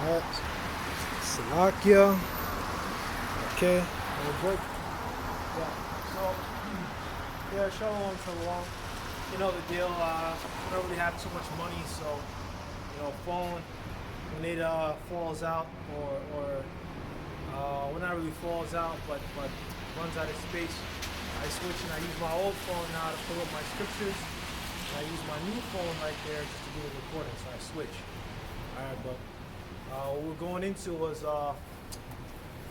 Alright. Slovakia. Okay. We're good. Yeah. So, yeah, shalom to long. You know the deal. We don't really have too much money, so phone when it falls out or when not really falls out, but runs out of space, I switch and I use my old phone now to pull up my scriptures. And I use my new phone right there just to do the recording, so I switch. All right, but what we're going into was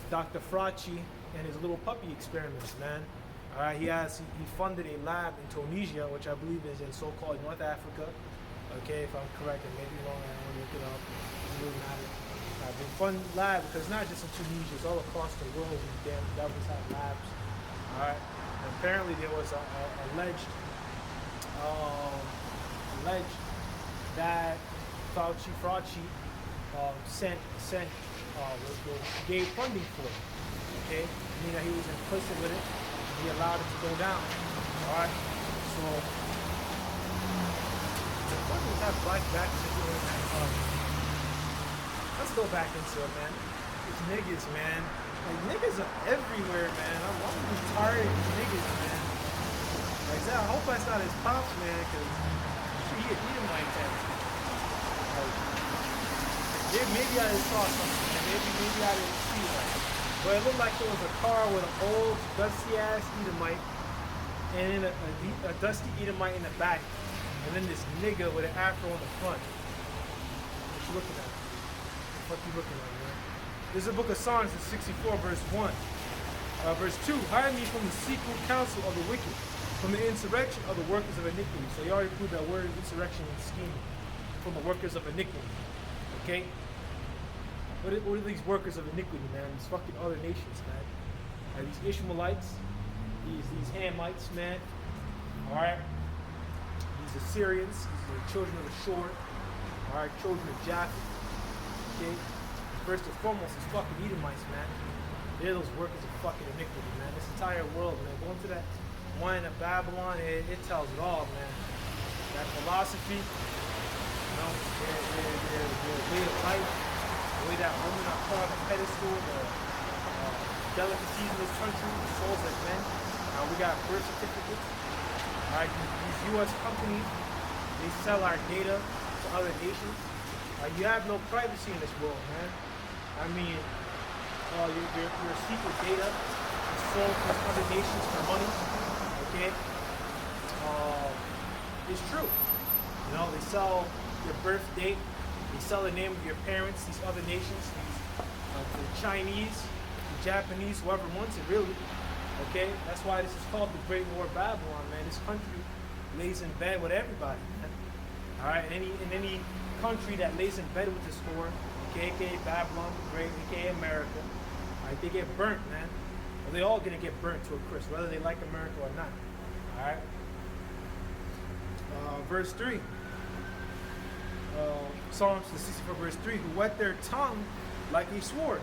Dr. Fracci and his little puppy experiments, man. All right, he funded a lab in Tunisia, which I believe is in so-called North Africa. Okay, if I'm correct, and maybe wrong, I want to look it up. It doesn't really matter. They fund lab because it's not just in Tunisia, it's all across the world. These damn devils have labs. All right, and apparently there was a alleged that Fracci gave funding for it. Okay, meaning that he was implicit with it. He allowed it to go down. All right, so what does that black back situation? Let's go back into it, man. These niggas, man. Like, niggas are everywhere, man. I'm tired of niggas, man. Like that, I hope that's not his pops, man, because he didn't like that. Like, maybe I just saw something, man. Maybe I didn't see that. But it looked like there was a car with an old, dusty-ass Edomite, and then a dusty Edomite in the back, and then this nigga with an afro in the front. What you looking at? What you looking at, man? This is the book of Psalms, 64, verse 1. Verse 2, hide me from the secret counsel of the wicked, from the insurrection of the workers of iniquity. So you already proved that word insurrection and scheming. From the workers of iniquity. Okay? What are these workers of iniquity, man? These fucking other nations, man. These Ishmaelites, these Hamites, man. Alright? These Assyrians, these are the children of the shore. Alright, children of Japheth. Okay? First and foremost, it's fucking Edomites, man. They're those workers of fucking iniquity, man. This entire world, man. Going to that wine of Babylon, it tells it all, man. That philosophy, their way of life, the way that women are put on a pedestal, the delicacies in this country, the souls of men. We got birth certificates. All right, these U.S. companies, they sell our data to other nations. You have no privacy in this world, man. I mean, your secret data is sold to other nations for money. Okay, it's true. They sell your birth date. They sell the name of your parents. These other nations, the Chinese, the Japanese, whoever wants it, really. Okay, that's why this is called the Great War of Babylon, man. This country lays in bed with everybody, man. All right, in any country that lays in bed with this whore, aka Babylon, Great, aka America, all right, they get burnt, man. Well, they all gonna get burnt to a crisp, whether they like America or not. All right. Verse 3. Psalms 64, verse 3. Who whet their tongue like a sword,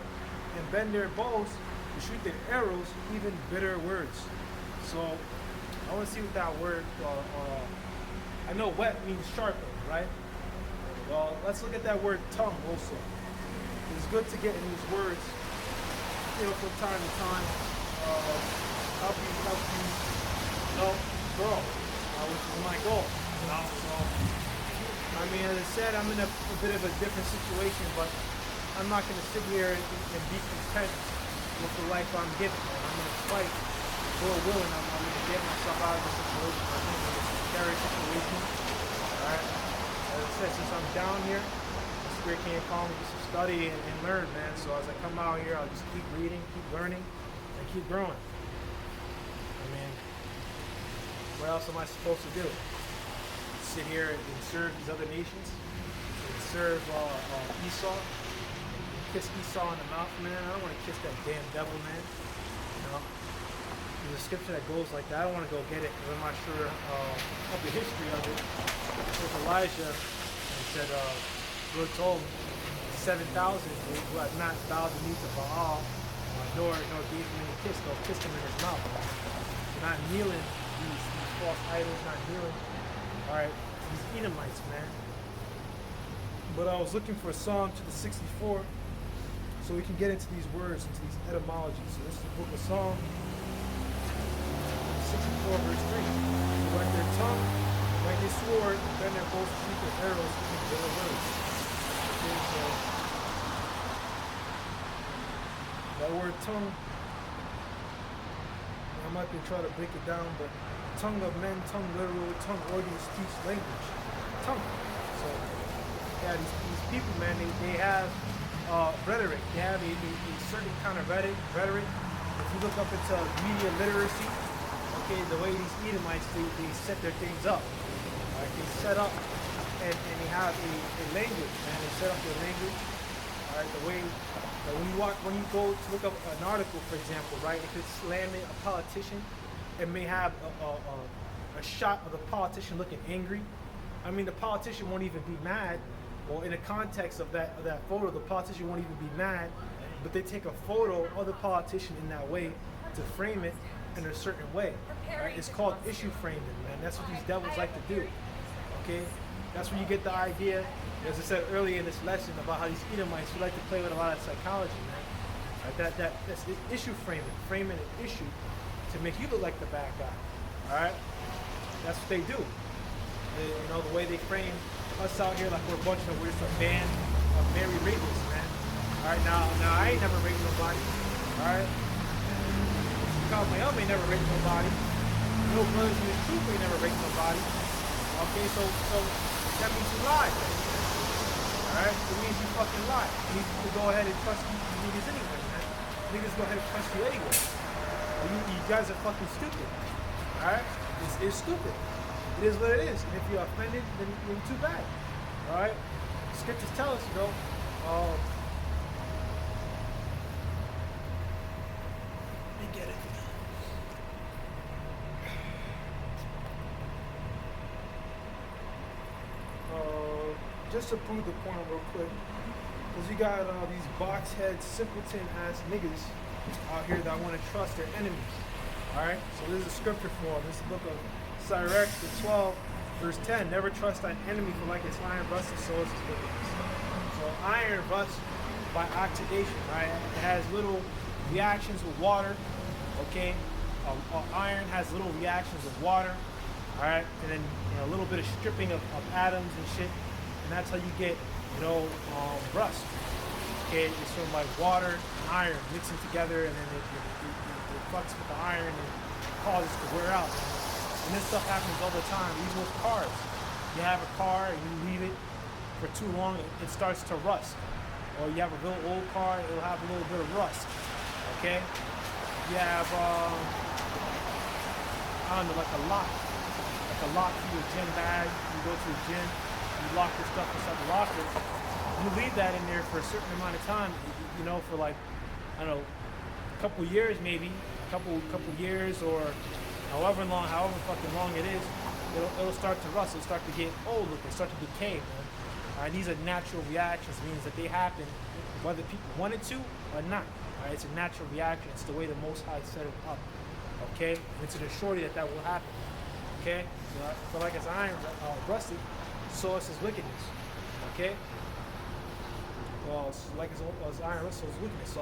and bend their bows to shoot their arrows, even bitter words. So I want to see what that word. I know wet means sharpen, right? Well, let's look at that word tongue also. It's good to get in these words, from time to time. Help you, grow, which is my goal. So, I mean, as I said, I'm in a bit of a different situation, but I'm not going to sit here and be content with the life I'm given. Man. I'm going to fight, Lord willing. I'm going to get myself out of this situation. I'm in a scary situation. All right. As I said, since I'm down here, the Spirit can't call me to study and learn, man. So as I come out here, I'll just keep reading, keep learning, and keep growing. I mean, what else am I supposed to do? Sit here and serve these other nations, and serve Esau, and kiss Esau in the mouth, man. I don't want to kiss that damn devil, man. There's a scripture that goes like that. I don't want to go get it because I'm not sure of the history of it. It was Elijah and said, Lord told 7,000 who had not bowed the knee to Baal, nor gave him any kiss, nor kissed him in his mouth. Not kneeling, these false idols, not kneeling. All right, these Edomites, man. But I was looking for a Psalm to the 64 so we can get into these words, into these etymologies. So this is the book of Psalm 64 verse 3. Like their tongue, like a sword, then their bows shoot their arrows in bitter words. Okay, so that word tongue, I might be trying to break it down, but tongue of men, tongue literal, tongue organ, speech, language. Tongue. So yeah, these people, man, they have rhetoric. They have a certain kind of rhetoric. If you look up into media literacy, okay, the way these Edomites, they set their things up. Right? They set up and they have a language, man. They set up their language. All right, the way that when you go to look up an article, for example, right, if it's slamming a politician, it may have a shot of the politician looking angry. I mean, the politician won't even be mad. Well, in the context of that photo, the politician won't even be mad, but they take a photo of the politician in that way to frame it in a certain way. Right? It's called issue framing, man. That's what these devils like to do. Okay, that's where you get the idea, as I said earlier in this lesson, about how these Edomites who like to play with a lot of psychology, man. Right? That's issue framing an issue to make you look like the bad guy. All right, that's what they do. You know, the way they frame us out here like we're a bunch of, we're just a band of married rapists, man. All right, now I ain't never raped nobody. All right, because my elm ain't never raped nobody. No brothers in the truth ain't never raped nobody. Okay, so that means you lied. All right, it means you fucking lied. You need to go ahead and trust you niggas anyway, man. Niggas go ahead and trust you anyway. You guys are fucking stupid. All right, it's stupid. It is what it is. And if you're offended, then too bad. All right? The scriptures tell us, you know, let me get it. Just to prove the point real quick, because you got these box head, simpleton ass niggas out here that want to trust their enemies. All right? So this is a scripture for them. This is the book of Sirach, the 12, verse 10. Never trust thine enemy, for like its iron rusted, so is his wickedness. So iron rusts by oxidation, right? It has little reactions with water, okay? Iron has little reactions with water, all right? And then a little bit of stripping of atoms and shit, and that's how you get, rust. Okay, it's from like water and iron mixing together, and then it fucks with the iron and causes it to wear out. And this stuff happens all the time, even with cars. You have a car and you leave it for too long, it starts to rust. Or you have a real old car, it'll have a little bit of rust. Okay? You have, like a lock for your gym bag. You go to the gym, you lock your stuff inside the locker. You leave that in there for a certain amount of time, for like, I don't know, a couple years maybe, a couple years, or however fucking long it is, it'll start to rust, it'll start to get old looking, start to decay, man. Alright, these are natural reactions, means that they happen whether people wanted to or not. Alright, it's a natural reaction, it's the way the Most High set it up. Okay? And it's an assurity that will happen. Okay? So like as iron rusted, so is his wickedness. Okay? Well, like as iron rusted, so is wickedness. So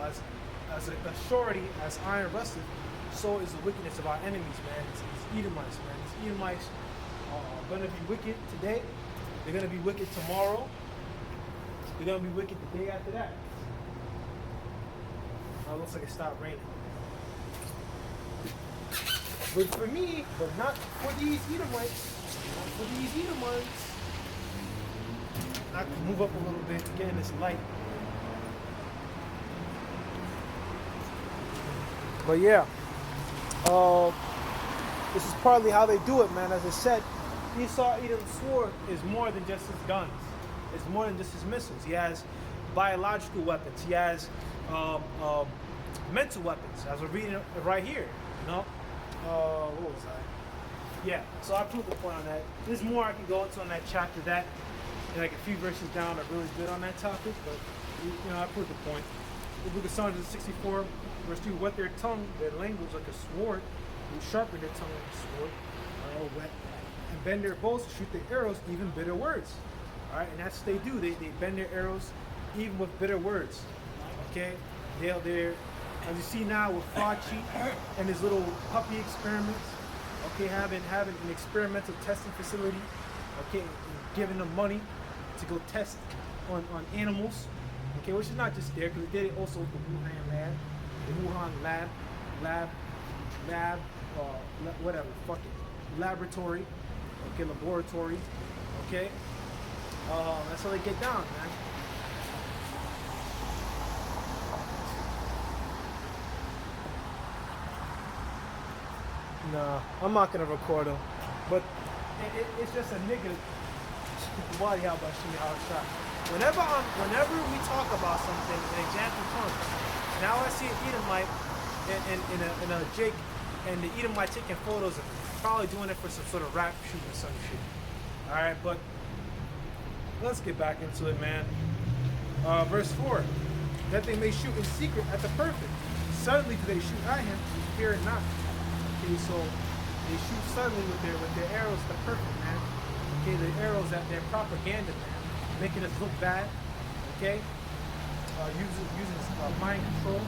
as a surety, as iron rusted, so is the wickedness of our enemies, man. It's Edomites, man. These Edomites are going to be wicked today. They're going to be wicked tomorrow. They're going to be wicked the day after that. It looks like it stopped raining. But for me, but not for these Edomites. Not for these Edomites. I can move up a little bit to get in this light. But yeah. This is partly how they do it, man. As I said, Esau Edom's sword is more than just his guns. It's more than just his missiles. He has biological weapons. He has mental weapons, as we're reading right here. What was I? Yeah, so I proved the point on that. There's more I can go into on that chapter. That, like a few verses down, are really good on that topic, but I proved the point. The book of Psalms 64, verse 2, wet their tongue, their language like a sword, who sharpen their tongue like a sword, and bend their bows to shoot their arrows, even bitter words. All right, and that's what they do. They bend their arrows, even with bitter words. Okay, they're as you see now with Fauci and his little puppy experiments. Okay, having an experimental testing facility. Okay, giving them money to go test on animals. Okay, which is not just there, because they did it also with the Wuhan lab, whatever, fuck it, laboratory. Okay, laboratory. Okay, that's how they get down, man. Nah, I'm not gonna record them, but it's just a nigga. Whenever we talk about something, an example comes. Now I see an Edomite in a Jake, and the Edomite taking photos of him, probably doing it for some sort of rap shoot or some shit. All right, but let's get back into it, man. Verse 4, that they may shoot in secret at the perfect. Suddenly do they shoot at him, fear not. Okay, so they shoot suddenly with their arrows at the perfect, man. Okay, the arrows that they're propaganda, man, making us look bad. Okay, using mind control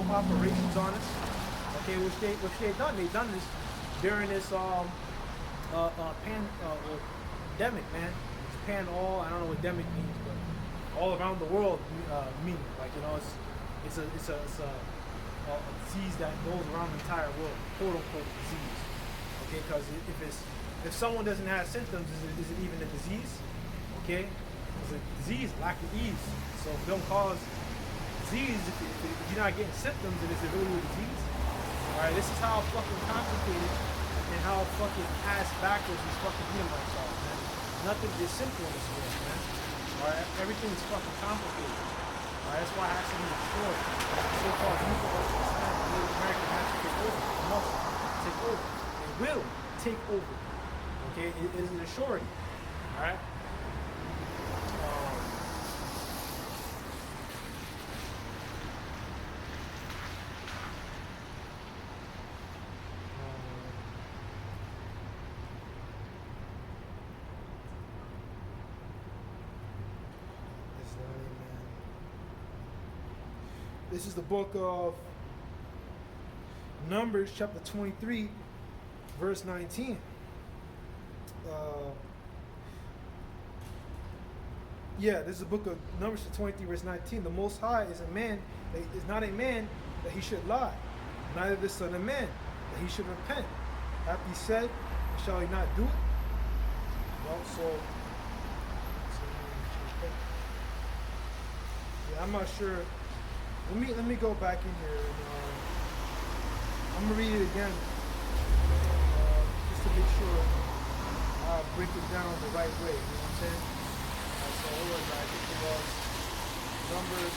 operations on us. Okay, which they've done. They've done this during this pandemic, man. It's pan all. I don't know what demic means, but all around the world meaning, like, you know, it's a disease that goes around the entire world, quote unquote disease. Okay, because if someone doesn't have symptoms, is it even a disease? Okay, it's a disease, lack of ease. So if it don't cause disease, if you're not getting symptoms, then is it really a disease? All right, this is how fucking complicated and how fucking ass backwards these fucking Edomites are, man. Nothing is simple in this world, man. All right, everything is fucking complicated. All right, that's why it has to be destroyed. So-called people of Islam, Native American has to take over. It must take over. It will take over. Okay, it is an assurance. All right. This is the book of Numbers, chapter 23, verse 19. This is the book of Numbers 23, verse 19. The Most High is not a man that he should lie, neither the Son of Man that he should repent. After he said, shall he not do it? Well, I'm not sure. Let me go back in here. And, I'm gonna read it again, just to make sure I break it down the right way. You know what I'm saying? So what was that? I think it was Numbers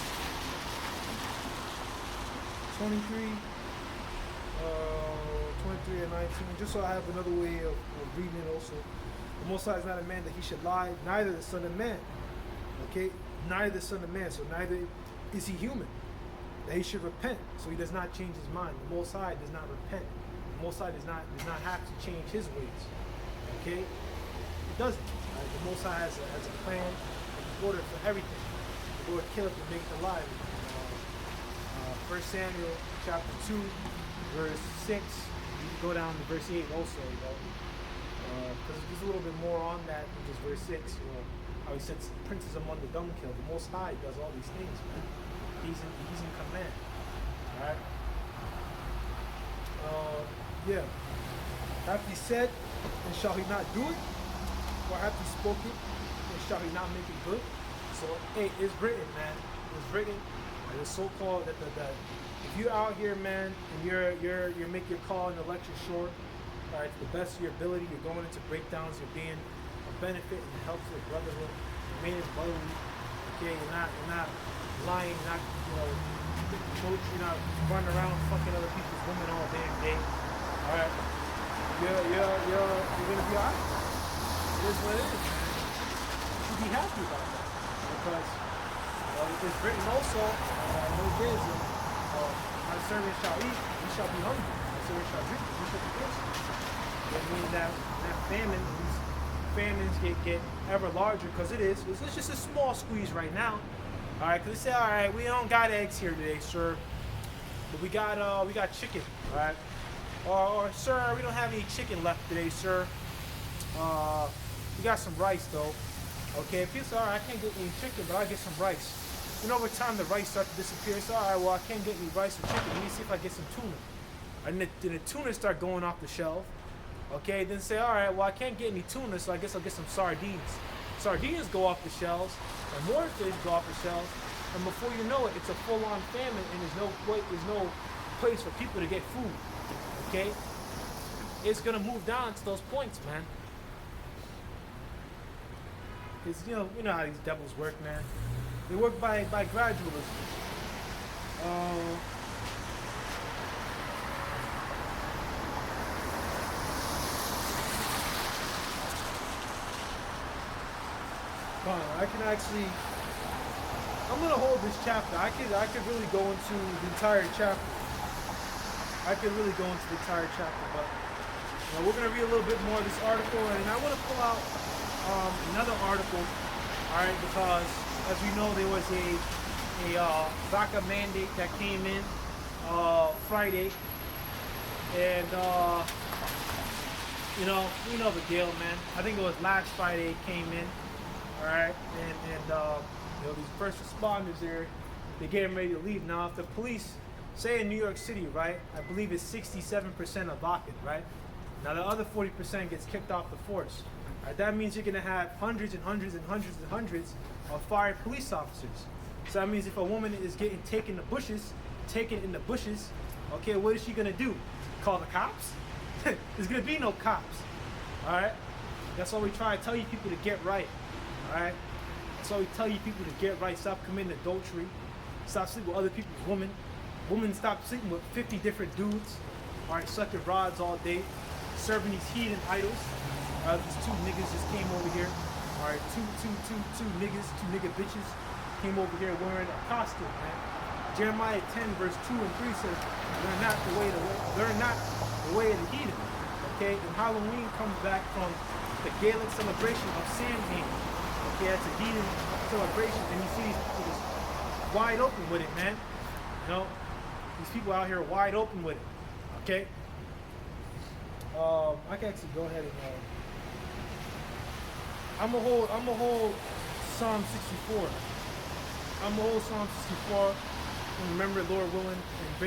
23 and 19. Just so I have another way of reading it also. The Most High is not a man that he should lie, neither the Son of Man. Okay, neither the Son of Man. So neither is he human, that he should repent, so he does not change his mind. The Most High does not repent. The Most High does not have to change his ways. Okay? He doesn't. Right? The Most High has a plan, an order for everything. The Lord killeth and maketh alive. 1 Samuel chapter 2, verse 6. You can go down to verse 8 also, you know. Because there's a little bit more on that than just verse 6, you know. How he sets princes among the dung-kill. The Most High does all these things, man. He's in command. Alright? Hath he said, and shall he not do it? Or hath he spoken, and shall he not make it good? So, hey, it's written, man. It's written. And it's so called that if you're out here, man, and you're making your call in the lecture short, alright, to the best of your ability, you're going into breakdowns, you're being a benefit and help to the brotherhood, you're being brotherly, okay, you're not lying, not, you're not running around fucking other people's women all damn day. Alright. You're gonna be alright. It is what it is, man. You should be happy about that. Because it's written also, no days, my servant shall eat, he shall be hungry. My servant shall drink, he shall be thirsty. That means that famine, famines get ever larger, because it's just a small squeeze right now. All right, because they say, all right, we don't got eggs here today, sir, but we got chicken, all right, or sir, we don't have any chicken left today, sir. We got some rice though. Okay, if it's all right, I can't get any chicken, but I'll get some rice. And over time, the rice starts to disappear. It's all right, well, I can't get any rice or chicken. Let me see if I get some tuna. And then the tuna start going off the shelf. Okay, then say, all right, well, I can't get any tuna, so I guess I'll get some sardines. Sardines go off the shelves, and more fish go off the shelves. And before you know it, it's a full-on famine, and there's no place for people to get food. Okay, it's gonna move down to those points, man. Because you know how these devils work, man. They work by gradualism. I can actually. I'm gonna hold this chapter. I could really go into the entire chapter. But we're gonna read a little bit more of this article, and I want to pull out another article. All right, because as we know, there was a DACA mandate that came in Friday, and we know the deal, man. I think it was last Friday it came in. All right, and these first responders there, they're getting ready to leave. Now, if the police say in New York City, right, I believe it's 67% of DACA, right? Now the other 40% gets kicked off the force. Right, that means you're gonna have hundreds and hundreds and hundreds and hundreds of fired police officers. So that means if a woman is getting taken in the bushes, okay, what is she gonna do? Call the cops? There's gonna be no cops. All right. That's why we try to tell you people to get right. All right. That's why we tell you people to get right. Stop committing adultery. Stop sleeping with other people's women. Women stop sleeping with 50 different dudes. All right, sucking rods all day, serving these heathen idols. These two niggas just came over here. All right, two nigga bitches came over here wearing a costume, man. Jeremiah 10 verse 2 and 3 says, "Learn not the way of the heathen." Okay, and Halloween comes back from the Gaelic celebration of Samhain. Okay, that's a heathen celebration, and you see these people just wide open with it, man. You know, these people out here wide open with it. Okay. I can actually go ahead and I'm gonna hold Psalm 64. I'm gonna hold Psalm 64 and remember, Lord willing, and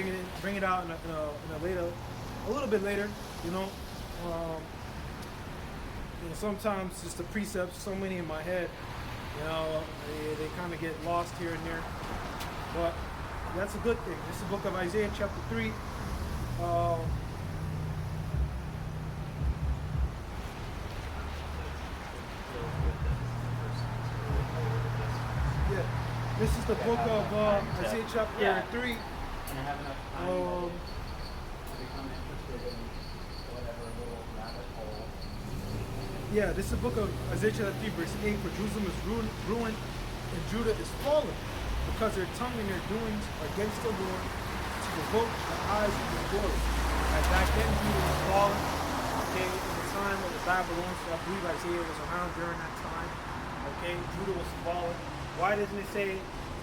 bring it out in a little bit later. Sometimes just the precepts, so many in my head, they kind of get lost here and there. But that's a good thing. This is the book of Isaiah chapter 3. This is the book of Isaiah chapter 3. Yeah, this is the book of Isaiah chapter 3, verse 8. For Jerusalem is ruined and Judah is fallen, because their tongue and their doings are against the Lord, to provoke the eyes of his glory. And back then Judah was fallen. Okay, in the time of the Babylonians, I believe Isaiah was around during that time. Okay, Judah was fallen. Why doesn't it say?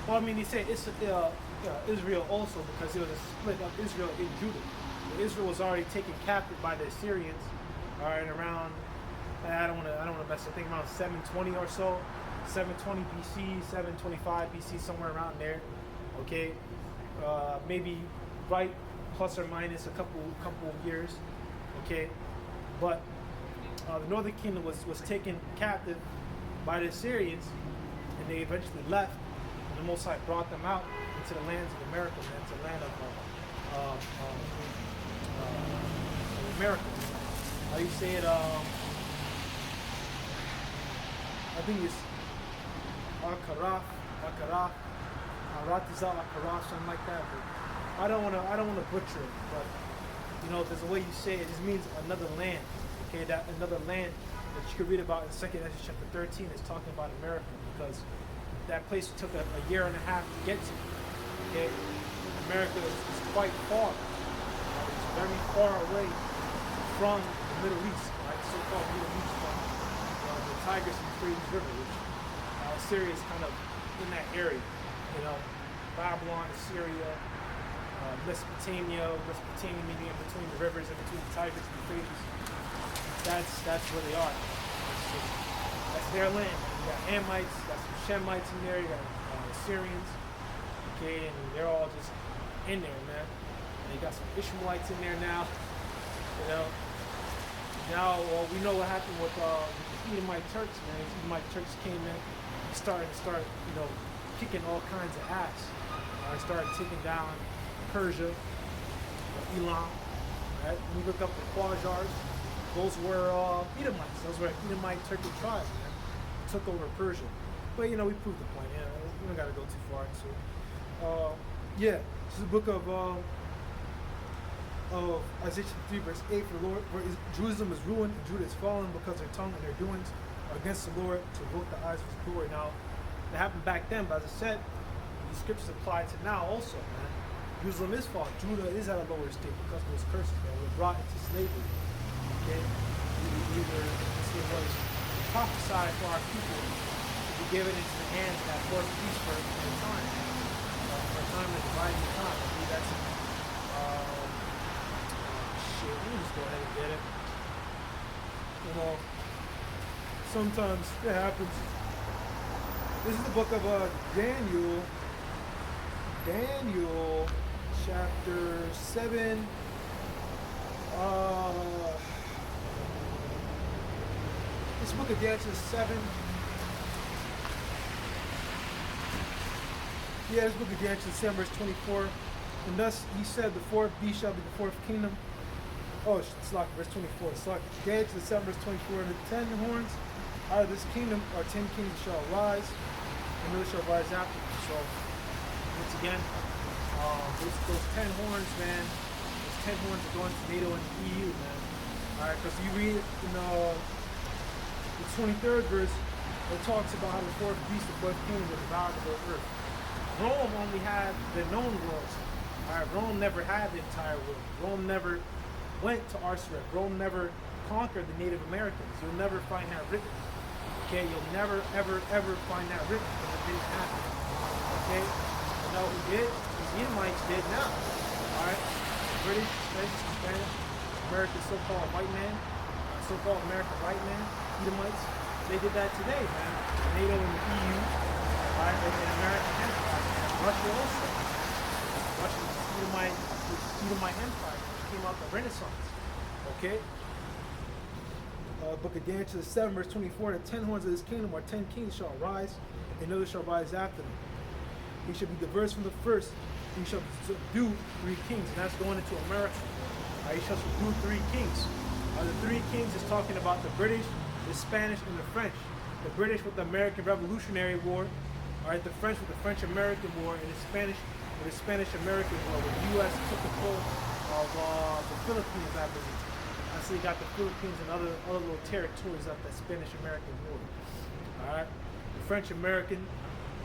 Well, I mean, they say it's Israel also, because there was a split of Israel in Judah. Israel was already taken captive by the Assyrians. All right, around I don't want to mess. I think around 720 or so, 720 BC, 725 BC, somewhere around there. Okay, maybe right plus or minus a couple of years. Okay, but the northern kingdom was taken captive by the Assyrians, and they eventually left. And the Most High brought them out into the lands of America, into the land of America. How do you say it? I think it's Akaraf, Aratiza, Akaraf, something like that. But I don't wanna butcher it, but there's a way you say it. It just means another land. Okay, that another land that you could read about in 2nd Ezra chapter 13 is talking about America, because that place took a year and a half to get to. Okay, America is quite far. It's very far away from the Middle East, right? So-called Middle East, from Tigris and Euphrates River, which Syria is kind of in that area. You know, Babylon, Assyria, Mesopotamia maybe in between the rivers, in between the Tigris and Euphrates. That's where they are. That's their land. You got Hamites, you got some Shemites in there, you got Assyrians, okay, and they're all just in there, man. And you got some Ishmaelites in there now, you know. Now we know what happened with the Edomite Turks, man. These Edomite Turks came in, started, you know, kicking all kinds of ass. Started taking down Persia, Elam. Right? When we look up the Khazars, those were Edomites. Those were Edomite Turkic tribes, man. Took over Persia. But you know, we proved the point. Yeah, we don't gotta go too far into it. Yeah, this is the book of Isaiah 3 verse 8. For Jerusalem is ruined and Judah is fallen because their tongue and their doings are against the Lord to vote the eyes of his glory. Now, that happened back then, but as I said, these scriptures apply to now also, man. Jerusalem is fallen. Judah is at a lower state because of those curses, man. We're brought into slavery. Okay? Either it was prophesied for our people to be given into the hands of that fourth beast for a time. For a time of dividing the time. I believe that's shit. Let me just go ahead and get it. You know, sometimes it happens. This is the book of Daniel. Daniel chapter 7. This book of Daniel 7. Yeah, this book of Daniel 7 verse 24. And thus he said, the fourth beast shall be the fourth kingdom. Oh, it's like verse 24. It's like Daniel 7 verse 24. And the 10 horns out of this kingdom, or 10 kings shall rise, and those shall rise after them. So once again, those 10 horns, man, those 10 horns are going to NATO and the EU, man. Alright, because you read in the 23rd verse, it talks about how the fourth beast, the fourth kingdom, will devour the whole earth. Rome only had the known world. Alright, Rome never had the entire world. Rome never went to Arcerat. Rome never conquered the Native Americans. You'll never find that written. Okay, you'll never, ever, ever find that written because it didn't happen. Okay? You know who did? The Edomites did now. Alright? British, French, Spanish, America's so-called white man, so-called American white man, Edomites, they did that today, man. NATO and the EU, alright, and the American Empire, man. Russia also. Russia was Edomite Empire, which came out the Renaissance. Okay? Book of Daniel 7 verse 24, the 10 horns of this kingdom, or 10 kings shall rise, and others shall rise after them. He shall be diverse from the first. He shall subdue 3 kings, and that's going into America. He shall subdue 3 kings. The 3 kings is talking about the British, the Spanish, and the French. The British with the American Revolutionary War, alright, the French with the French-American War, and the Spanish with the Spanish-American War, where the U.S. took control of the Philippines, I believe. So you got the Philippines and other little territories of the Spanish-American War. All right, the French-American.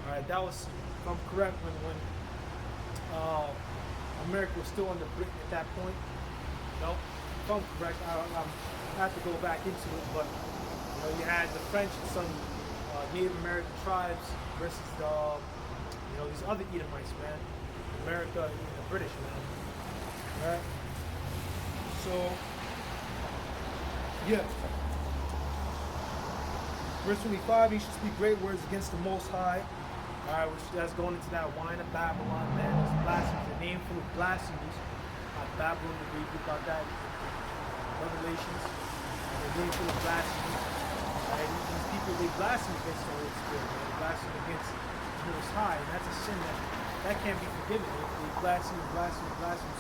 All right, that was, if I'm correct, when America was still under Britain at that point. No, if I'm correct, I have to go back into it. But you know, you had the French and some Native American tribes versus these other Edomites, man. America and the British, man. All right, so. Yeah. Verse 25, he should speak great words against the Most High. Alright, which that's going into that wine of Babylon, man. It's blasphemy, a name full of blasphemies. Babylon, we read about that in Revelations. A name full of blasphemy. Right? These people, they blaspheme against the Holy Spirit, man. They blaspheme against the Most High, and that's a sin that can't be forgiven. They blaspheme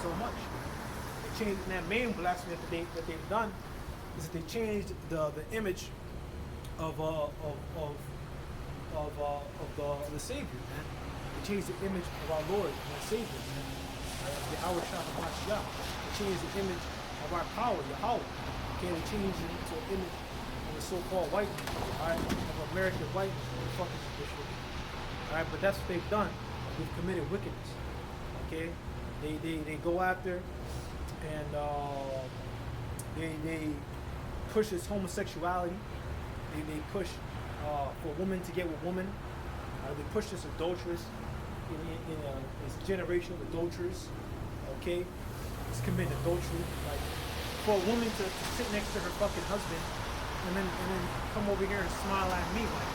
so much. They changed, and that main blasphemy that they've done is that they changed the image of the Savior, man. They changed the image of our Lord and our Savior, man. The our Shabbat. They changed the image of our power, Yahweh. Okay, they changed it into an image of the so-called white man, alright, of American white man. What the fuck is this shit? Alright, but that's what they've done. They've committed wickedness. Okay? They go after and they push this homosexuality, they push for women to get with women. They push this adulteress in this generation of adulterers. Okay, it's committing adultery. Like for a woman to sit next to her fucking husband and then come over here and smile at me like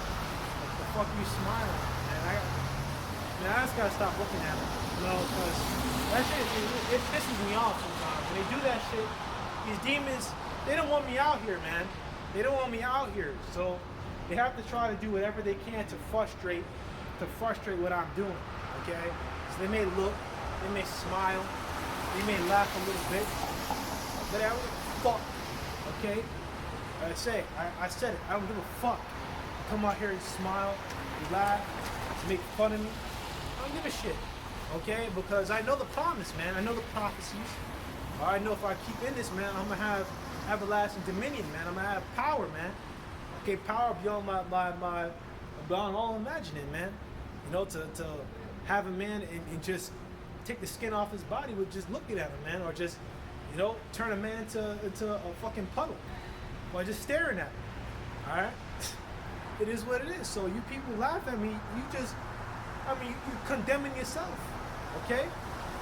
the fuck you smiling? Man, I just gotta stop looking at it, you know, because that shit it pisses me off sometimes. When they do that shit, these demons, they don't want me out here, man. They don't want me out here, so they have to try to do whatever they can to frustrate what I'm doing. Okay, so they may look, they may smile, they may laugh a little bit, but I don't give a fuck. Okay, I said it. I don't give a fuck. Come out here and smile, and laugh, make fun of me. I don't give a shit. Okay, because I know the promise, man. I know the prophecies. I know if I keep in this, man, I'm gonna have everlasting dominion, man. I'm gonna have power, man. Okay, power beyond beyond all imagining, man. You know, to have a man and just take the skin off his body with just looking at him, man, or just, you know, turn a man into a fucking puddle by just staring at him. All right, it is what it is. So you people laugh at me. You're condemning yourself. Okay,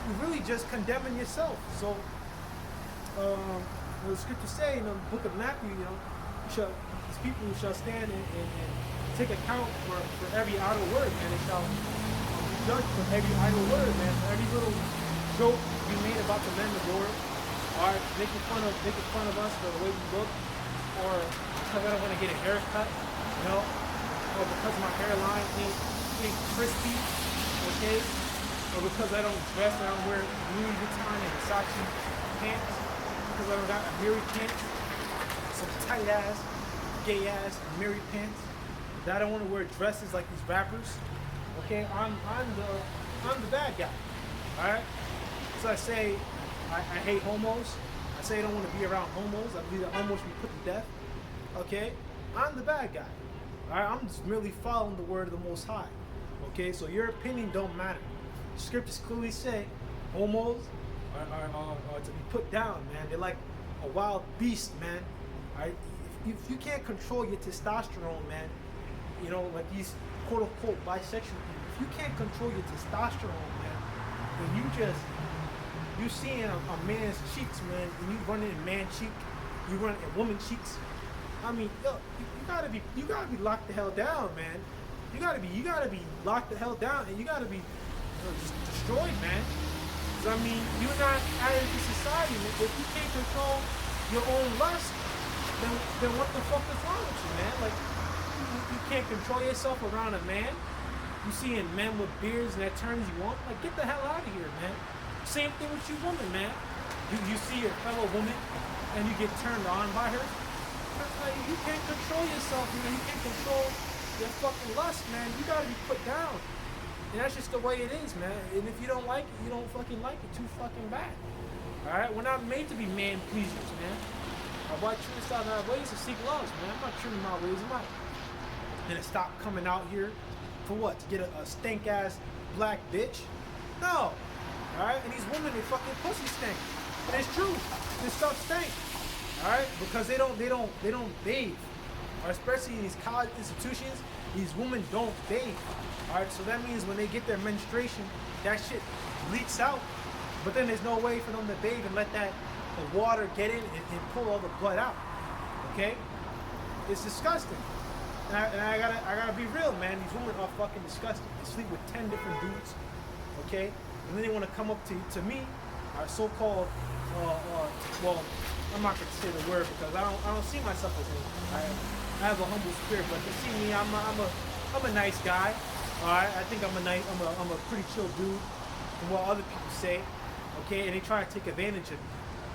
you're really just condemning yourself. So the scriptures say in the book of Matthew, you know, these people shall stand and take account for every idle word, man. They shall be judged for every idle word, man. For every little joke you made about the men of the Lord, or making fun of us for the way we look, or because I don't want to get a haircut, you know, or because my hairline ain't crispy, okay, or because I don't dress, I don't wear Louis Vuitton and Versace pants, because I don't got Mary pants, some tight ass, gay ass Mary pants. That I don't want to wear dresses like these rappers. Okay, I'm the bad guy. All right. So I say I hate homos. I say I don't want to be around homos. I believe that homos should be put to death. Okay, I'm the bad guy. All right, I'm just merely following the word of the Most High. Okay, so your opinion don't matter. Scriptures clearly say homos are to be put down, man. They're like a wild beast, man. All right, if you can't control your testosterone, man, you know, like these quote-unquote bisexual people, if you can't control your testosterone, man, then you seeing a man's cheeks, man, and you running in man cheek, you running in woman cheeks. I mean, yo, you gotta be locked the hell down, man. You gotta be locked the hell down, and you gotta be just destroyed, man. So I mean, you're not added to society, man. If you can't control your own lust, then what the fuck is wrong with you, man? Like, you can't control yourself around a man. You seeing men with beards and that turns you on. Like, get the hell out of here, man. Same thing with you women, man. You see your fellow woman and you get turned on by her. Like, you can't control yourself, man. You can't control your fucking lust, man. You gotta be put down. And that's just the way it is, man. And if you don't like it, you don't fucking like it too fucking bad. Alright? We're not made to be man pleasers, man. Why trim out our ways to seek loves, man? I'm not trimming my ways, am I? And to stop coming out here for what? To get a stink ass black bitch? No. Alright? And these women, they fucking pussy stink. And it's true. This stuff stink. Alright? Because they don't bathe. Or especially in these college institutions, these women don't bathe. Alright, so that means when they get their menstruation, that shit leaks out. But then there's no way for them to bathe and let the water get in and pull all the blood out. Okay? It's disgusting. And I gotta be real, man. These women are fucking disgusting. They sleep with 10 different dudes. Okay? And then they want to come up to me, our so-called, well, I'm not gonna say the word because I don't see myself as anything. I have a humble spirit, but to see me, I'm a nice guy. All right? I think I'm a pretty chill dude, from what other people say. Okay? And they try to take advantage of me.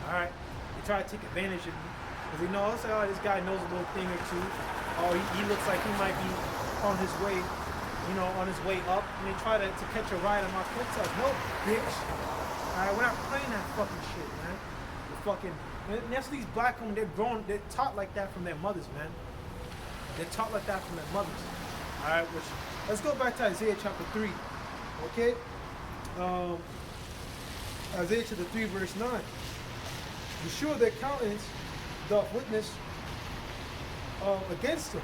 All right, they try to take advantage of me because they know, oh, this guy knows a little thing or two. Oh, he looks like he might be on his way, you know, on his way up. And they try to catch a ride on my coattails. No, bitch. All right, we're not playing that fucking shit, man. And that's these black women. They're taught like that from their mothers, man. They're taught like that from their mothers. All right, let's go back to Isaiah chapter 3. Okay, Isaiah chapter 3, verse 9. Be sure their countenance doth witness against them,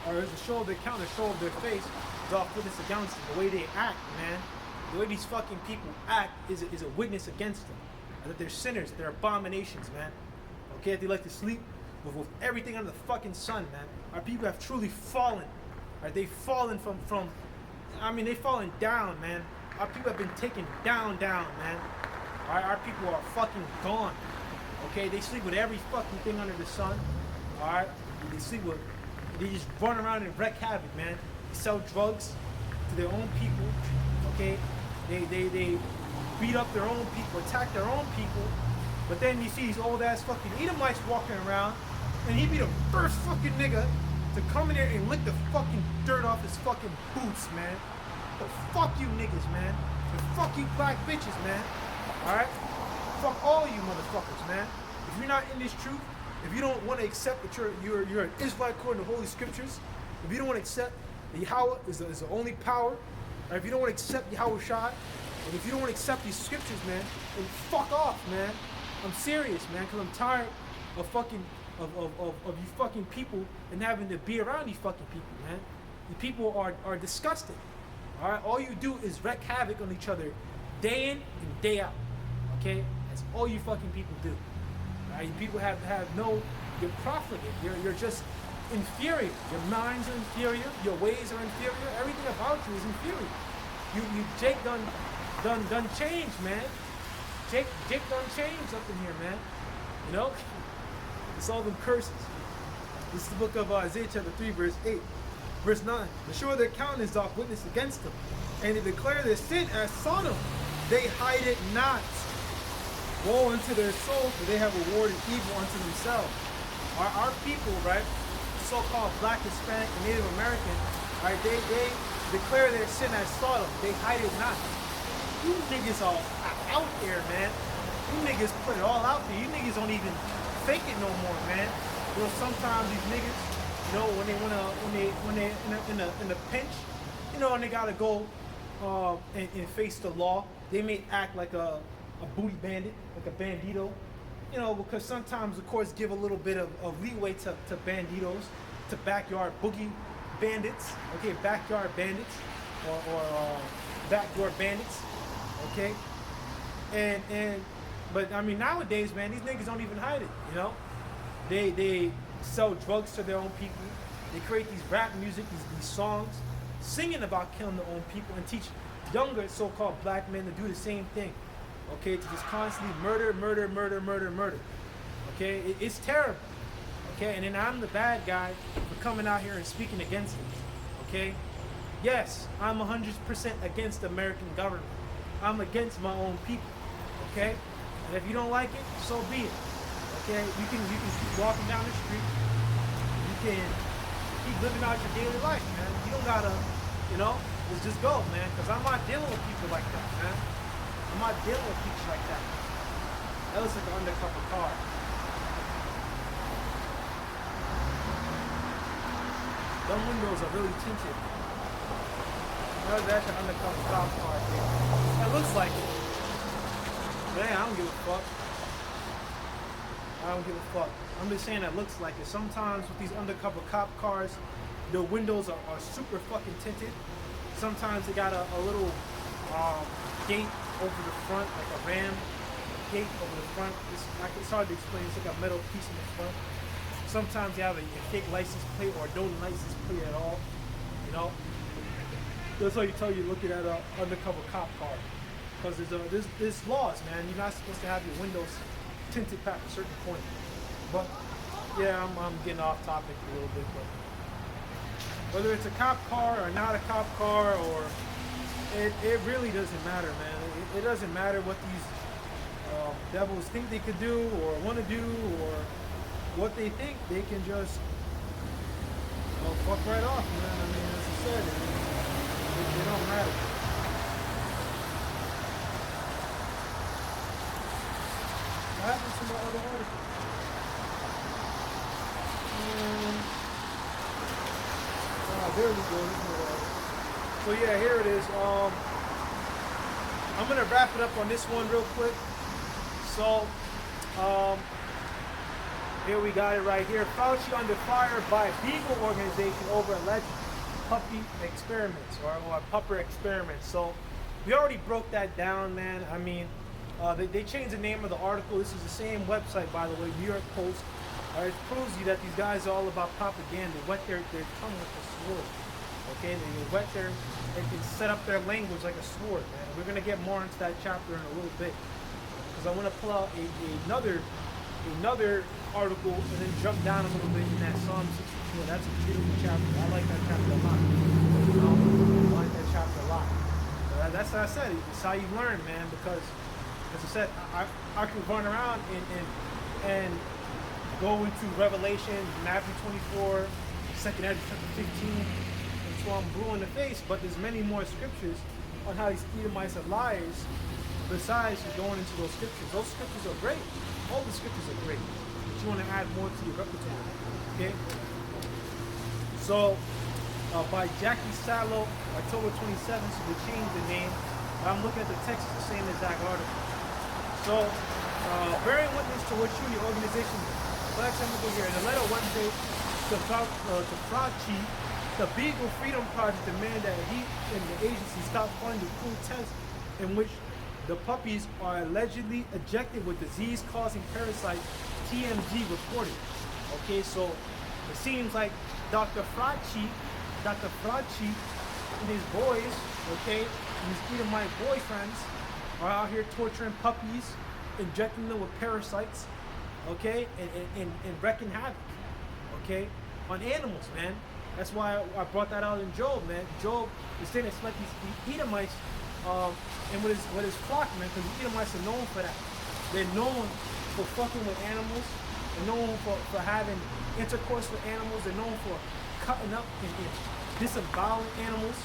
or as a show of their counter, show of their face, is off witness against them. The way they act, man, the way these fucking people act is a witness against them. That they're sinners, they're abominations, man. Okay, they like to sleep with everything under the fucking sun, man. Our people have truly fallen. Right? They've fallen from. I mean, they've fallen down, man. Our people have been taken down, man. All right, our people are fucking gone. Okay, they sleep with every fucking thing under the sun. All right, they sleep with. They just run around and wreak havoc, man. They sell drugs to their own people. Okay, they beat up their own people, attack their own people. But then you see these old ass fucking Edomites walking around, and he be the first fucking nigga to come in there and lick the fucking dirt off his fucking boots, man. But fuck you niggas, man. And fuck you black bitches, man. Alright? Fuck all you motherfuckers, man. If you're not in this truth, if you don't want to accept that you're an Israelite according to Holy Scriptures, if you don't want to accept that Yahweh is the only power, or if you don't want to accept Yahweh Shai, and if you don't want to accept these scriptures, man, then fuck off, man. I'm serious, man, because I'm tired of fucking of you fucking people and having to be around these fucking people, man. The people are disgusting. Alright? All you do is wreak havoc on each other day in and day out. Okay? That's all you fucking people do. Alright? You people have no, you're profligate. You're just inferior. Your minds are inferior, your ways are inferior, everything about you is inferior. You Jake done changed, man. Jake done changed up in here, man. You know? It's all them curses. This is the book of Isaiah chapter 3, verse 8. Verse 9. The show of their countenance doth witness against them, and they declare their sin as Sodom. They hide it not. Woe unto their souls, for they have rewarded evil unto themselves. Our people, right? So-called black, Hispanic, and Native American, right? They declare their sin as Sodom. They hide it not. You niggas are out there, man. You niggas put it all out there. You niggas don't even fake it no more, man. You know, sometimes these niggas, you know, when they in a pinch, you know, and they gotta go and face the law, they may act like a booty bandit, like a bandito, you know, because sometimes the courts give a little bit of leeway to banditos, to backyard boogie bandits, okay, backyard bandits, or backdoor bandits, okay, but I mean nowadays, man, these niggas don't even hide it, you know. They sell drugs to their own people. They create these rap music, these songs, singing about killing their own people, and teach younger so-called black men to do the same thing. Okay, to just constantly murder. Okay, it's terrible. Okay, and then I'm the bad guy for coming out here and speaking against it. Okay, yes, I'm 100% against the American government. I'm against my own people. Okay, and if you don't like it, so be it. Okay, you can keep walking down the street. You can keep living out your daily life, man. You don't gotta, you know, just go, man. Because I'm not dealing with people like that, man. I'm not dealing with people like that. That looks like an undercover car. Them windows are really tinted. That's an undercover cop car here. That looks like it. Man, I don't give a fuck. I don't give a fuck. I'm just saying that looks like it. Sometimes with these undercover cop cars, the windows are super fucking tinted. Sometimes they got a little gate over the front, like a ram gate over the front. It's hard to explain. It's like a metal piece in the front. Sometimes they have a fake license plate or no license plate at all. You know? That's why you tell you looking at an undercover cop car. Because there's laws, man. You're not supposed to have your windows tinted past a certain point. But yeah, I'm getting off topic a little bit, but whether it's a cop car or not a cop car, or it really doesn't matter, man. It doesn't matter what these devils think they could do or want to do, or what they think. They can just fuck right off, man. I mean, as I said, it don't matter. What happened to my other article? There we go. So yeah, here it is. I'm gonna wrap it up on this one real quick. So Here we got it right here. Fauci under fire by Beagle organization over alleged puppy experiments or pupper experiments. So we already broke that down, man. I mean, they changed the name of the article. This is the same website, by the way, New York Post. It proves you that these guys are all about propaganda. They wet their tongue with a sword. Okay, they wet their, they can set up their language like a sword, man. We're gonna get more into that chapter in a little bit, because I want to pull out another article and then jump down a little bit in that Psalm 64. That's a beautiful chapter. I like that chapter a lot. You know, I like that chapter a lot. That's what I said. It's how you learn, man. Because, as I said, I could run around and go into Revelation, Matthew 24, 2nd Ezra chapter 15. So I'm blue in the face, but there's many more scriptures on how these Edomites are liars besides just going into those scriptures. Those scriptures are great. All the scriptures are great. But you want to add more to your repertoire. Okay? So, by Jackie Sallow, October 27th, so they changed the name. I'm looking at the text, it's the same exact article. So, bearing witness to what you and your organization, well, actually, I'm going to go here. In a letter Wednesday to Fauci, the Beagle Freedom Project demanded that he and the agency stop funding the cruel tests in which the puppies are allegedly injected with disease-causing parasite TMZ reported. Okay, so it seems like Dr. Fauci and his boys, okay, and his Edomite boyfriends are out here torturing puppies, injecting them with parasites, okay, and wrecking havoc, okay, on animals, man. That's why I brought that out in Job, man. Job is saying it's like these Edomites, and with his flock, man, because the Edomites are known for that. They're known for fucking with animals. They're known for having intercourse with animals. They're known for cutting up and disemboweling animals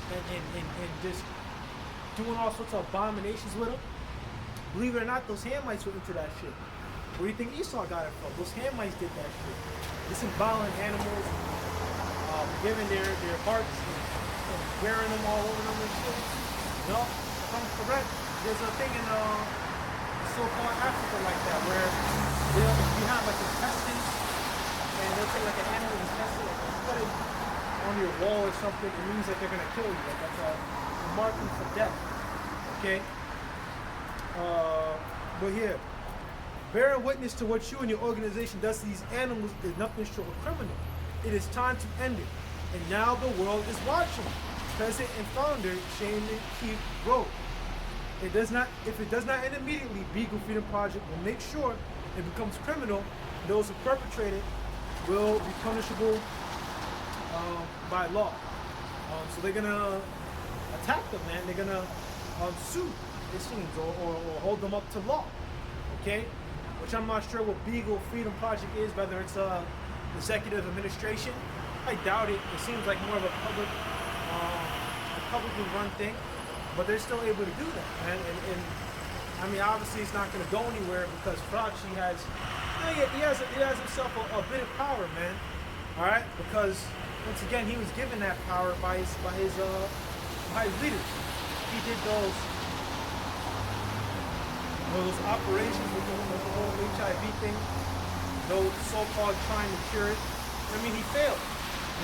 and just doing all sorts of abominations with them. Believe it or not, those Hamites were into that shit. Where do you think Esau got it from? Those Hamites did that shit. Disemboweling animals, giving their hearts and wearing them all over them and shit. No, if I'm correct, there's a thing in so-called Africa like that where you have like intestines and they'll take like an animal intestine and put it on your wall or something. It means that they're gonna kill you. Like that's a marking for death. Okay? But here, bearing witness to what you and your organization does to these animals is nothing short of criminal. It is time to end it. And now the world is watching. President and founder Shaman Keith wrote, if it does not end immediately, Beagle Freedom Project will make sure it becomes criminal. Those who perpetrate it will be punishable by law. So they're gonna attack them, man. They're gonna sue, it seems, or hold them up to law. Okay? Which I'm not sure what Beagle Freedom Project is, whether it's executive administration. I doubt it. It seems like more of a Republican run thing, but they're still able to do that, man. And I mean, obviously, it's not going to go anywhere because Fauci has, he has himself a bit of power, man. All right, because once again, he was given that power by his leaders. He did those operations with the whole HIV thing, those so-called trying to cure it. I mean, he failed.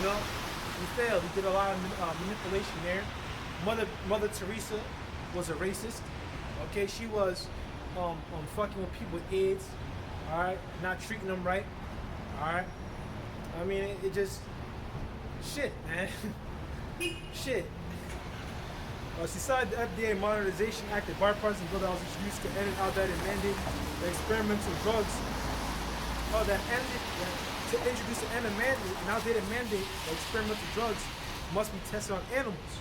You know, he failed. He did a lot of manipulation there. Mother Teresa was a racist. Okay, she was fucking with people with AIDS. All right, not treating them right. All right. I mean, it just shit, man. Shit. She signed the FDA Modernization Act, the bipartisan bill that was introduced to end an outdated mandate the experimental drugs. To introduce an outdated mandate that experimental drugs must be tested on animals.